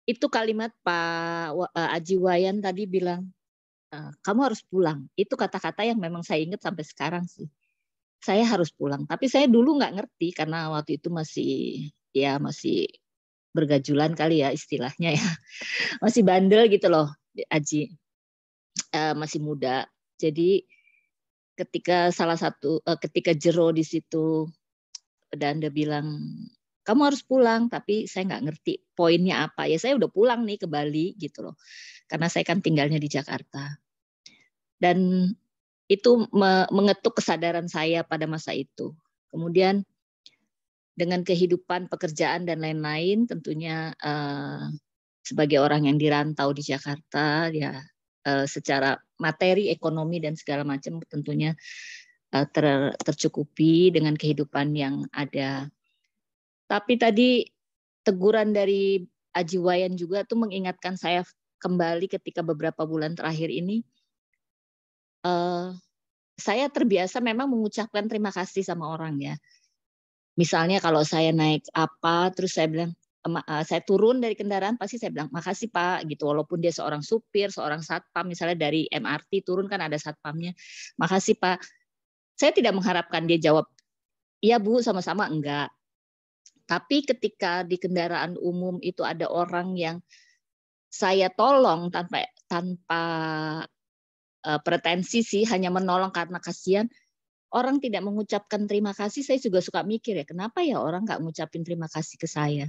Itu kalimat Pak Aji Wayan tadi bilang, kamu harus pulang. Itu kata-kata yang memang saya ingat sampai sekarang sih. Saya harus pulang. Tapi saya dulu nggak ngerti karena waktu itu masih bergajulan kali ya istilahnya ya. Masih bandel gitu loh, Aji. Masih muda. Jadi ketika ketika Jero di situ dan dia bilang, kamu harus pulang, tapi saya nggak ngerti poinnya apa. Ya saya udah pulang nih ke Bali gitu loh. Karena saya kan tinggalnya di Jakarta. Dan itu mengetuk kesadaran saya pada masa itu. Kemudian dengan kehidupan, pekerjaan dan lain-lain, tentunya sebagai orang yang dirantau di Jakarta, ya secara materi, ekonomi dan segala macam tentunya tercukupi dengan kehidupan yang ada. Tapi tadi teguran dari Aji Wayan juga tuh mengingatkan saya kembali ketika beberapa bulan terakhir ini. Saya terbiasa memang mengucapkan terima kasih sama orang ya. Misalnya kalau saya naik apa, terus saya bilang, saya turun dari kendaraan, pasti saya bilang, makasih Pak, gitu. Walaupun dia seorang supir, seorang satpam, misalnya dari MRT turun kan ada satpamnya, makasih Pak. Saya tidak mengharapkan dia jawab, iya Bu, sama-sama, enggak. Tapi ketika di kendaraan umum itu ada orang yang saya tolong tanpa pretensi sih, hanya menolong karena kasihan, orang tidak mengucapkan terima kasih, saya juga suka mikir ya, kenapa ya orang nggak ngucapin terima kasih ke saya.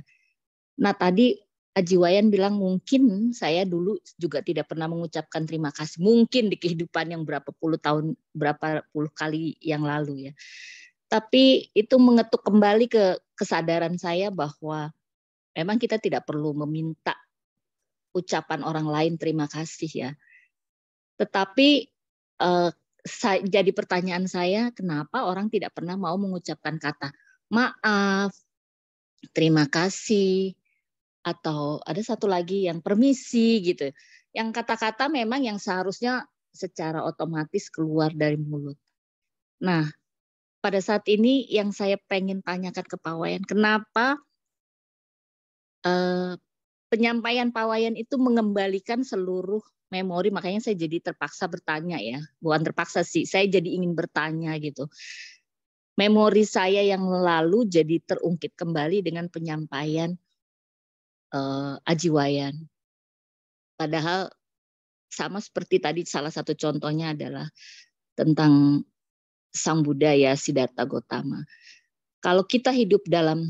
Nah tadi Aji Wayan bilang mungkin saya dulu juga tidak pernah mengucapkan terima kasih, mungkin di kehidupan yang berapa puluh kali yang lalu ya. Tapi itu mengetuk kembali ke kesadaran saya bahwa memang kita tidak perlu meminta ucapan orang lain terima kasih ya. Tetapi jadi pertanyaan saya, kenapa orang tidak pernah mau mengucapkan kata maaf, terima kasih, atau ada satu lagi yang permisi gitu. Yang kata-kata memang yang seharusnya secara otomatis keluar dari mulut. Nah, pada saat ini yang saya pengen tanyakan ke Pak Wayan, kenapa penyampaian Pak Wayan itu mengembalikan seluruh memori, makanya saya jadi terpaksa bertanya ya, bukan terpaksa sih, saya jadi ingin bertanya gitu. Memori saya yang lalu jadi terungkit kembali dengan penyampaian Aji Wayan. Padahal sama seperti tadi salah satu contohnya adalah tentang Sang Buddha ya, Siddhartha Gautama. Kalau kita hidup dalam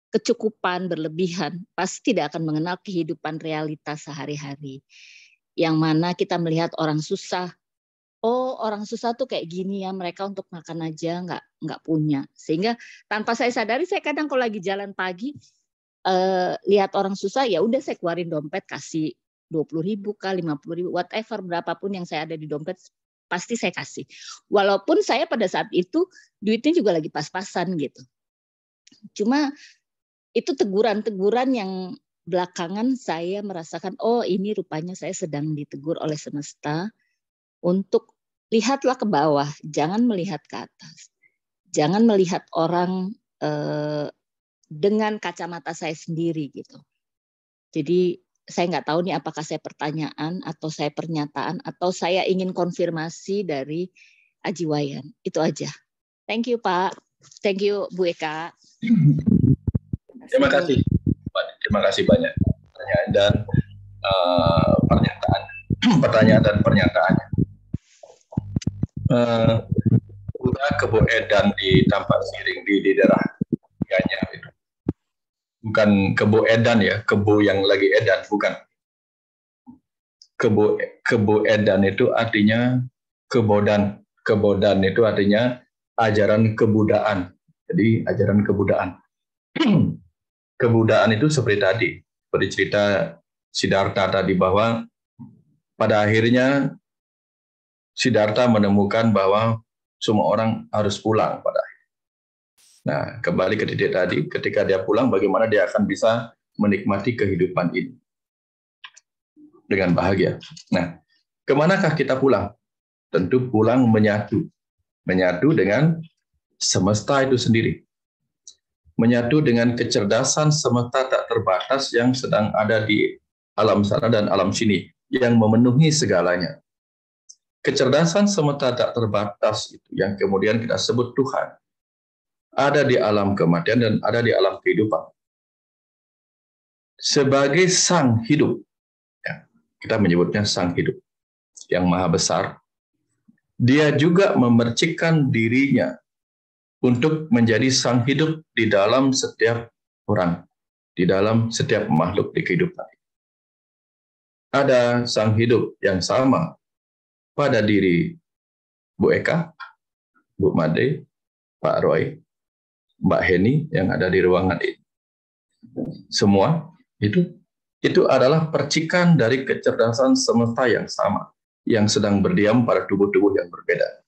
kecukupan berlebihan, pasti tidak akan mengenal kehidupan realitas sehari-hari. Yang mana kita melihat orang susah, oh orang susah tuh kayak gini ya, mereka untuk makan aja nggak punya. Sehingga tanpa saya sadari, saya kadang kalau lagi jalan pagi lihat orang susah, ya udah saya keluarin dompet, kasih 20.000 kah, 50.000, whatever berapapun yang saya ada di dompet pasti saya kasih. Walaupun saya pada saat itu duitnya juga lagi pas-pasan gitu. Cuma itu teguran-teguran yang belakangan saya merasakan, oh ini rupanya saya sedang ditegur oleh semesta untuk lihatlah ke bawah, jangan melihat ke atas. Jangan melihat orang dengan kacamata saya sendiri gitu. Jadi saya nggak tahu nih apakah saya pertanyaan atau saya pernyataan atau saya ingin konfirmasi dari Aji Wayan. Itu aja. Thank you Pak. Thank you Bu Eka. Terima kasih. Terima kasih banyak pertanyaan dan pertanyaan dan pernyataannya. Udah kebo edan di Tampak Siring di daerah Ganyar itu. Bukan kebo edan ya, kebo yang lagi edan, bukan. Kebo edan itu artinya kebodan. Kebodan itu artinya ajaran kebudayaan. Jadi ajaran kebudayaan. Kebudayaan itu seperti tadi, seperti cerita Siddhartha tadi, bahwa pada akhirnya Siddhartha menemukan bahwa semua orang harus pulang pada akhirnya. Nah, kembali ke titik tadi, ketika dia pulang, bagaimana dia akan bisa menikmati kehidupan ini dengan bahagia. Nah, kemanakah kita pulang? Tentu pulang menyatu dengan semesta itu sendiri. Menyatu dengan kecerdasan semesta tak terbatas yang sedang ada di alam sana dan alam sini, yang memenuhi segalanya. Kecerdasan semesta tak terbatas itu yang kemudian kita sebut Tuhan, ada di alam kematian dan ada di alam kehidupan. Sebagai sang hidup, ya, kita menyebutnya sang hidup yang maha besar, dia juga memercikkan dirinya untuk menjadi sang hidup di dalam setiap orang, di dalam setiap makhluk di kehidupan. Ada sang hidup yang sama pada diri Bu Eka, Bu Made, Pak Roy, Mbak Heni yang ada di ruangan ini. Semua itu adalah percikan dari kecerdasan semesta yang sama, yang sedang berdiam pada tubuh-tubuh yang berbeda.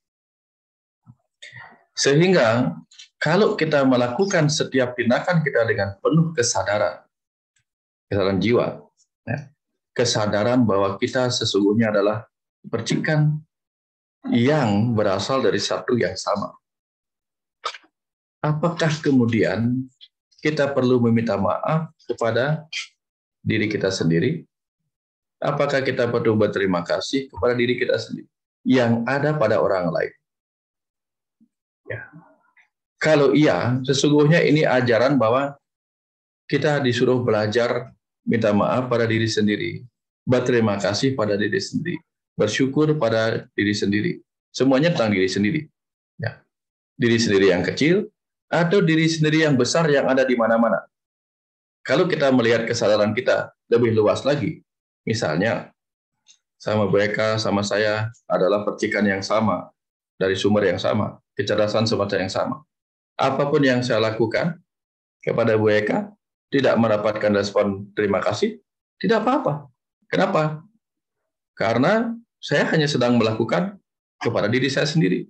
Sehingga kalau kita melakukan setiap tindakan kita dengan penuh kesadaran jiwa, ya, kesadaran bahwa kita sesungguhnya adalah percikan yang berasal dari satu yang sama. Apakah kemudian kita perlu meminta maaf kepada diri kita sendiri? Apakah kita perlu berterima kasih kepada diri kita sendiri yang ada pada orang lain? Ya. Kalau iya, sesungguhnya ini ajaran bahwa kita disuruh belajar minta maaf pada diri sendiri, berterima kasih pada diri sendiri, bersyukur pada diri sendiri. Semuanya tentang diri sendiri. Ya. Diri sendiri yang kecil atau diri sendiri yang besar yang ada di mana-mana. Kalau kita melihat kesadaran kita lebih luas lagi, misalnya sama mereka, sama saya adalah percikan yang sama, dari sumber yang sama, kecerdasan semesta yang sama. Apapun yang saya lakukan kepada Bu Eka, tidak mendapatkan respon terima kasih, tidak apa-apa. Kenapa? Karena saya hanya sedang melakukan kepada diri saya sendiri.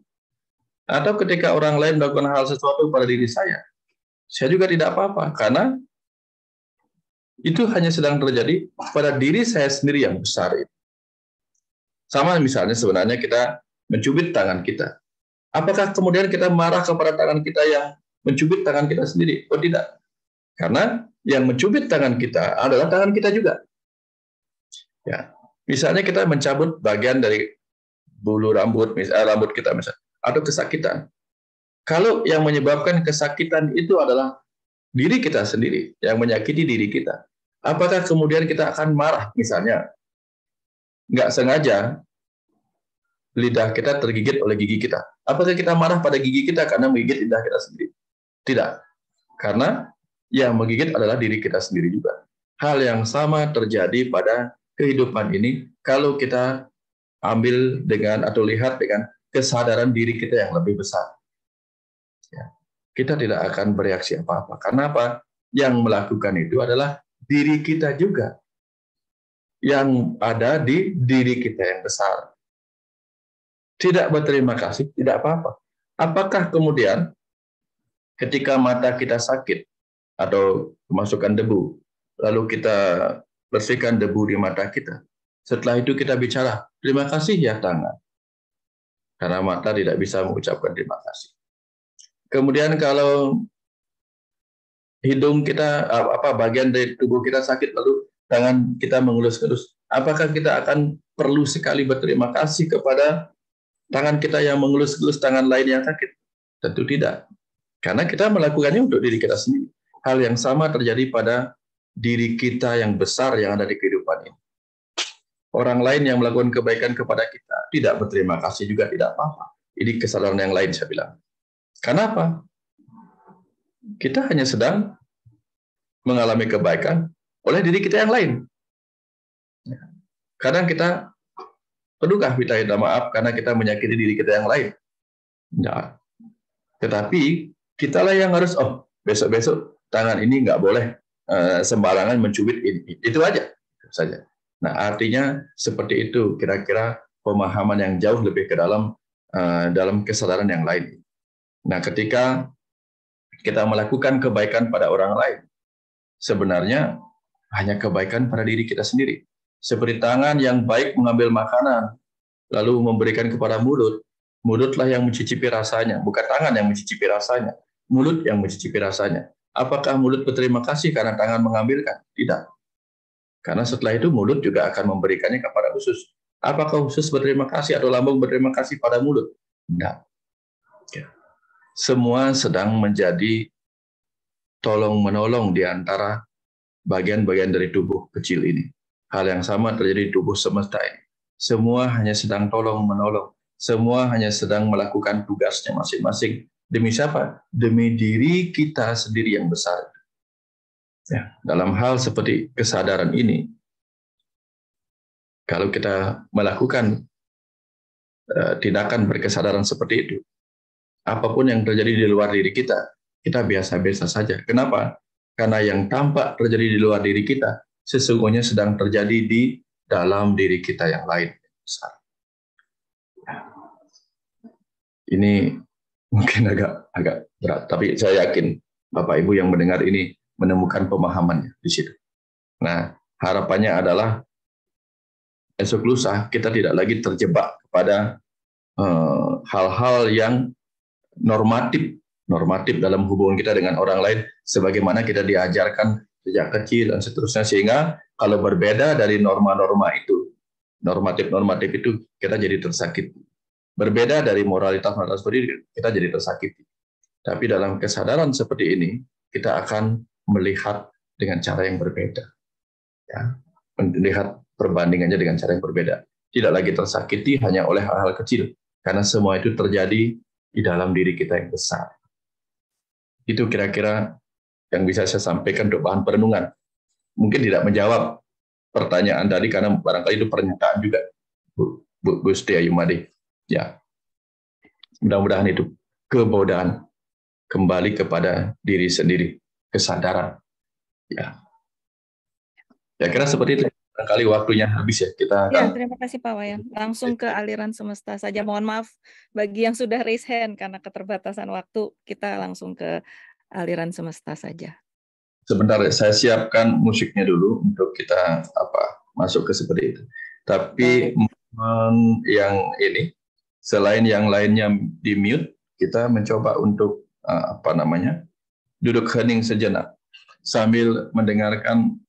Atau ketika orang lain melakukan hal sesuatu pada diri saya juga tidak apa-apa, karena itu hanya sedang terjadi pada diri saya sendiri yang besar itu. Sama misalnya sebenarnya kita mencubit tangan kita. Apakah kemudian kita marah kepada tangan kita yang mencubit tangan kita sendiri? Oh tidak. Karena yang mencubit tangan kita adalah tangan kita juga. Ya. Misalnya kita mencabut bagian dari bulu rambut, rambut kita misalnya, atau kesakitan. Kalau yang menyebabkan kesakitan itu adalah diri kita sendiri, yang menyakiti diri kita, apakah kemudian kita akan marah misalnya? Nggak sengaja lidah kita tergigit oleh gigi kita. Apakah kita marah pada gigi kita karena menggigit lidah kita sendiri? Tidak. Karena yang menggigit adalah diri kita sendiri juga. Hal yang sama terjadi pada kehidupan ini kalau kita ambil dengan atau lihat dengan kesadaran diri kita yang lebih besar. Ya. Kita tidak akan bereaksi apa-apa. Karena apa? Yang melakukan itu adalah diri kita juga. Yang ada di diri kita yang besar. Tidak berterima kasih, tidak apa-apa. Apakah kemudian ketika mata kita sakit atau kemasukan debu, lalu kita bersihkan debu di mata kita, setelah itu kita bicara, terima kasih ya tangan. Karena mata tidak bisa mengucapkan terima kasih. Kemudian kalau hidung kita, bagian dari tubuh kita sakit, lalu tangan kita mengelus-elus, apakah kita akan perlu sekali berterima kasih kepada tangan kita yang mengelus-elus tangan lain yang sakit? Tentu tidak. Karena kita melakukannya untuk diri kita sendiri. Hal yang sama terjadi pada diri kita yang besar yang ada di kehidupan ini. Orang lain yang melakukan kebaikan kepada kita, tidak berterima kasih juga tidak apa-apa. Ini kesadaran yang lain saya bilang. Kenapa? Kita hanya sedang mengalami kebaikan oleh diri kita yang lain. Kadang kita, perlukah kita minta maaf karena kita menyakiti diri kita yang lain? Tidak. Tetapi kitalah yang harus, besok-besok tangan ini nggak boleh sembarangan mencubit ini. Itu aja. Itu saja. Nah, artinya seperti itu kira-kira pemahaman yang jauh lebih ke dalam kesadaran yang lain. Nah, ketika kita melakukan kebaikan pada orang lain, sebenarnya hanya kebaikan pada diri kita sendiri. Seperti tangan yang baik mengambil makanan, lalu memberikan kepada mulut. Mulutlah yang mencicipi rasanya, bukan tangan yang mencicipi rasanya. Mulut yang mencicipi rasanya. Apakah mulut berterima kasih karena tangan mengambilkan? Tidak. Karena setelah itu mulut juga akan memberikannya kepada usus. Apakah usus berterima kasih atau lambung berterima kasih pada mulut? Tidak. Ya. Semua sedang menjadi tolong-menolong di antara bagian-bagian dari tubuh kecil ini. Hal yang sama terjadi di tubuh semesta ini. Semua hanya sedang tolong-menolong. Semua hanya sedang melakukan tugasnya masing-masing. Demi siapa? Demi diri kita sendiri yang besar. Ya, dalam hal seperti kesadaran ini, kalau kita melakukan tindakan berkesadaran seperti itu, apapun yang terjadi di luar diri kita, kita biasa-biasa saja. Kenapa? Karena yang tampak terjadi di luar diri kita, sesungguhnya sedang terjadi di dalam diri kita yang lain. Ini mungkin agak berat, tapi saya yakin Bapak Ibu yang mendengar ini menemukan pemahamannya di situ. Nah, harapannya adalah esok lusa kita tidak lagi terjebak kepada hal-hal yang normatif dalam hubungan kita dengan orang lain, sebagaimana kita diajarkan sejak kecil dan seterusnya, sehingga kalau berbeda dari norma-norma itu, normatif itu, kita jadi tersakiti. Berbeda dari moralitas seperti itu, kita jadi tersakiti. Tapi dalam kesadaran seperti ini, kita akan melihat dengan cara yang berbeda. Ya, melihat perbandingannya dengan cara yang berbeda. Tidak lagi tersakiti hanya oleh hal-hal kecil, karena semua itu terjadi di dalam diri kita yang besar. Itu kira-kira yang bisa saya sampaikan untuk bahan perenungan. Mungkin tidak menjawab pertanyaan tadi, karena barangkali itu pernyataan juga, Bu Setia Yumadi. Ya, mudah-mudahan itu kebodohan kembali kepada diri sendiri, kesadaran. Ya, kira seperti itu. Barangkali waktunya habis ya. Terima kasih Pak Wayan. Langsung ke aliran semesta saja. Mohon maaf bagi yang sudah raise hand karena keterbatasan waktu. Kita langsung ke aliran semesta saja. Sebentar, saya siapkan musiknya dulu untuk kita masuk ke seperti itu. Tapi yang ini, selain yang lainnya di mute, kita mencoba untuk duduk hening sejenak sambil mendengarkan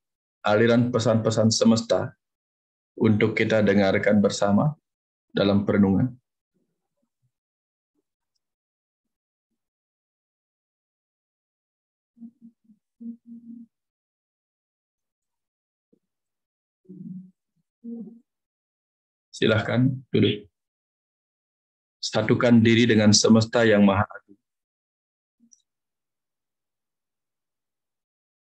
aliran pesan-pesan semesta untuk kita dengarkan bersama dalam perenungan. Silahkan duduk. Satukan diri dengan semesta yang maha agung.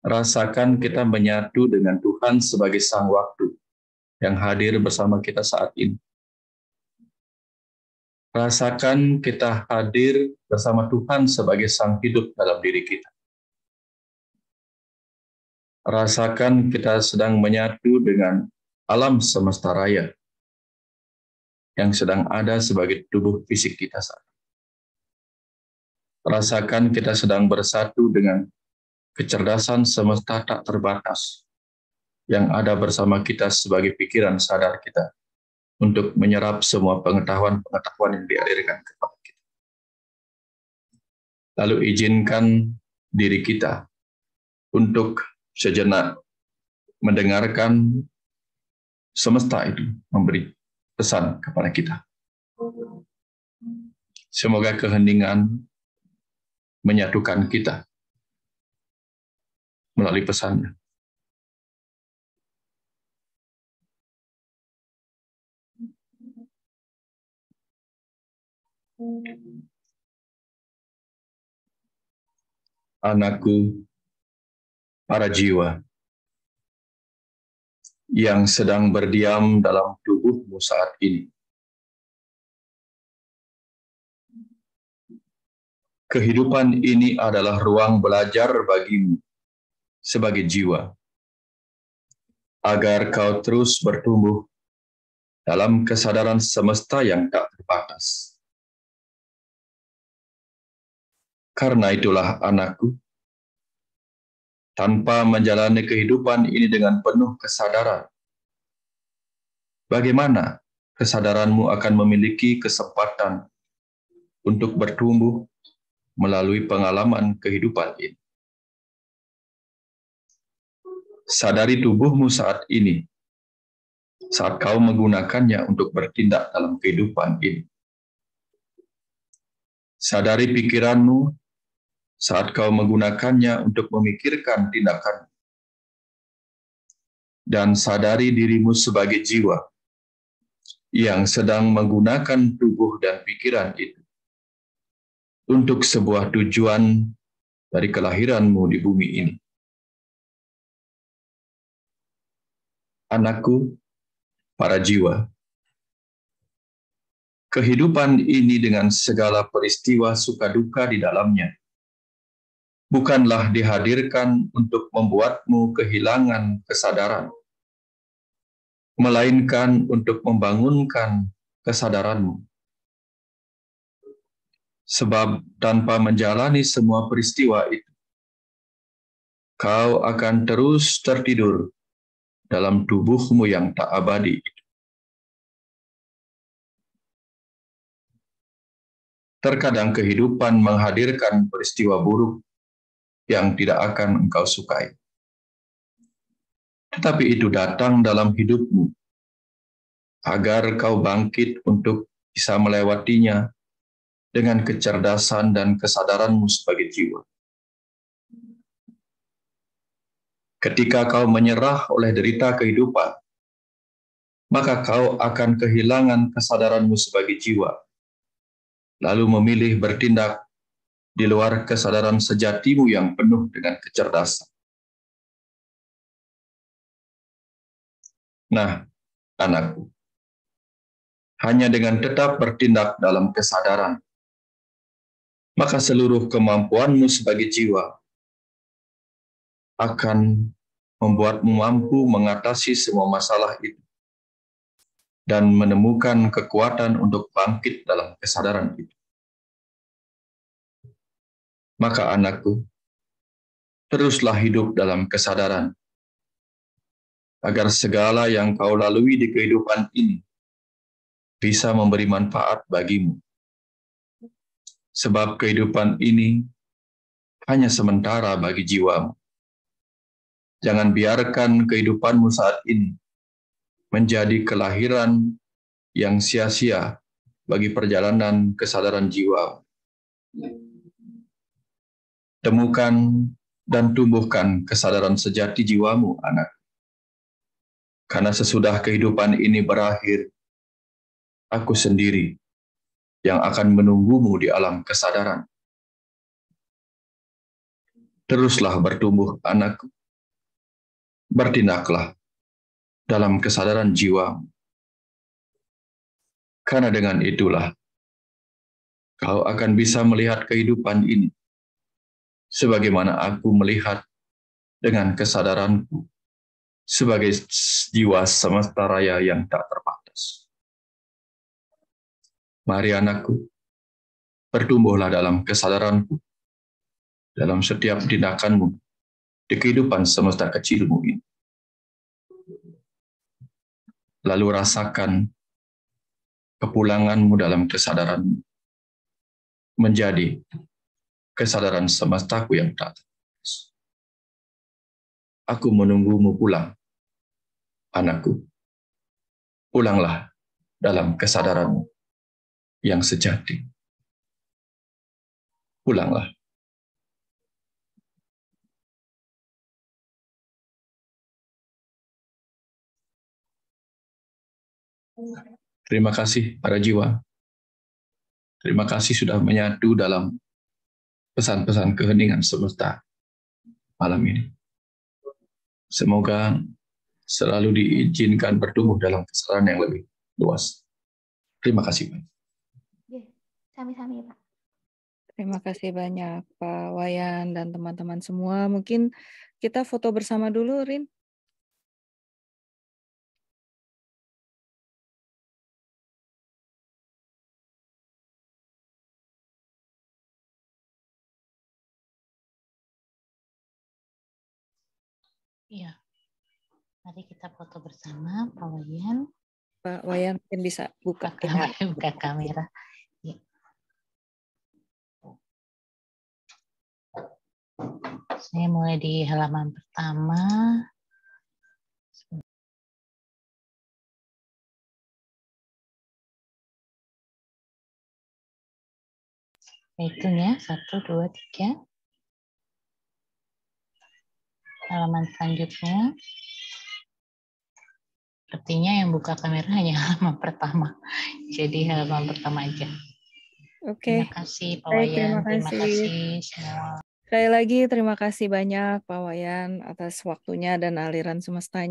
Rasakan kita menyatu dengan Tuhan sebagai Sang Waktu yang hadir bersama kita saat ini. Rasakan kita hadir bersama Tuhan sebagai Sang Hidup dalam diri kita. Rasakan kita sedang menyatu dengan alam semesta raya yang sedang ada sebagai tubuh fisik kita saat ini. Rasakan kita sedang bersatu dengan kecerdasan semesta tak terbatas yang ada bersama kita sebagai pikiran sadar kita untuk menyerap semua pengetahuan yang dialirkan kepada kita. Lalu izinkan diri kita untuk sejenak mendengarkan semesta itu memberi pesan kepada kita. Semoga keheningan menyatukan kita melalui pesannya. Anakku, para jiwa yang sedang berdiam dalam tubuhmu saat ini. Kehidupan ini adalah ruang belajar bagimu sebagai jiwa, agar kau terus bertumbuh dalam kesadaran semesta yang tak terbatas. Karena itulah anakku, tanpa menjalani kehidupan ini dengan penuh kesadaran, bagaimana kesadaranmu akan memiliki kesempatan untuk bertumbuh melalui pengalaman kehidupan ini? Sadari tubuhmu saat ini, saat kau menggunakannya untuk bertindak dalam kehidupan ini. Sadari pikiranmu saat kau menggunakannya untuk memikirkan tindakan. Dan sadari dirimu sebagai jiwa yang sedang menggunakan tubuh dan pikiran itu untuk sebuah tujuan dari kelahiranmu di bumi ini. Anakku, para jiwa, kehidupan ini dengan segala peristiwa suka duka di dalamnya bukanlah dihadirkan untuk membuatmu kehilangan kesadaran, melainkan untuk membangunkan kesadaranmu. Sebab tanpa menjalani semua peristiwa itu, kau akan terus tertidur dalam tubuhmu yang tak abadi. Terkadang kehidupan menghadirkan peristiwa buruk yang tidak akan engkau sukai. Tetapi itu datang dalam hidupmu, agar kau bangkit untuk bisa melewatinya dengan kecerdasan dan kesadaranmu sebagai jiwa. Ketika kau menyerah oleh derita kehidupan, maka kau akan kehilangan kesadaranmu sebagai jiwa, lalu memilih bertindak di luar kesadaran sejatimu yang penuh dengan kecerdasan. Nah, anakku, hanya dengan tetap bertindak dalam kesadaran, maka seluruh kemampuanmu sebagai jiwa akan membuatmu mampu mengatasi semua masalah itu dan menemukan kekuatan untuk bangkit dalam kesadaran itu. Maka anakku, teruslah hidup dalam kesadaran, agar segala yang kau lalui di kehidupan ini bisa memberi manfaat bagimu. Sebab kehidupan ini hanya sementara bagi jiwamu. Jangan biarkan kehidupanmu saat ini menjadi kelahiran yang sia-sia bagi perjalanan kesadaran jiwa. Temukan dan tumbuhkan kesadaran sejati jiwamu, anak. Karena sesudah kehidupan ini berakhir, aku sendiri yang akan menunggumu di alam kesadaran. Teruslah bertumbuh, anakku. Bertindaklah dalam kesadaran jiwa. Karena dengan itulah kau akan bisa melihat kehidupan ini sebagaimana aku melihat dengan kesadaranku sebagai jiwa semesta raya yang tak terbatas. Mari anakku, bertumbuhlah dalam kesadaranku, dalam setiap tindakanmu di kehidupan semesta kecilmu ini. Lalu rasakan kepulanganmu dalam kesadaranmu menjadi kesadaran semestaku yang tak terbatas. Aku menunggumu pulang, anakku. Pulanglah dalam kesadaranmu yang sejati. pulanglah. Terima kasih para jiwa. Terima kasih sudah menyatu dalam pesan-pesan keheningan semesta malam ini. Semoga selalu diizinkan bertumbuh dalam kesadaran yang lebih luas. Terima kasih, Pak. Sami-sami, Pak. Terima kasih banyak Pak Wayan dan teman-teman semua. Mungkin kita foto bersama dulu, Rin. Iya. Mari kita foto bersama, Pak Wayan. Pak Wayan mungkin bisa buka kamera. Ya. Saya mulai di halaman pertama. Hitungnya 1, 2, 3. Halaman selanjutnya. Artinya yang buka kamera hanya halaman pertama. Jadi halaman pertama aja. Oke. Terima kasih Pak Wayan. Terima kasih semua. Sekali lagi terima kasih banyak Pak Wayan atas waktunya dan aliran semestanya.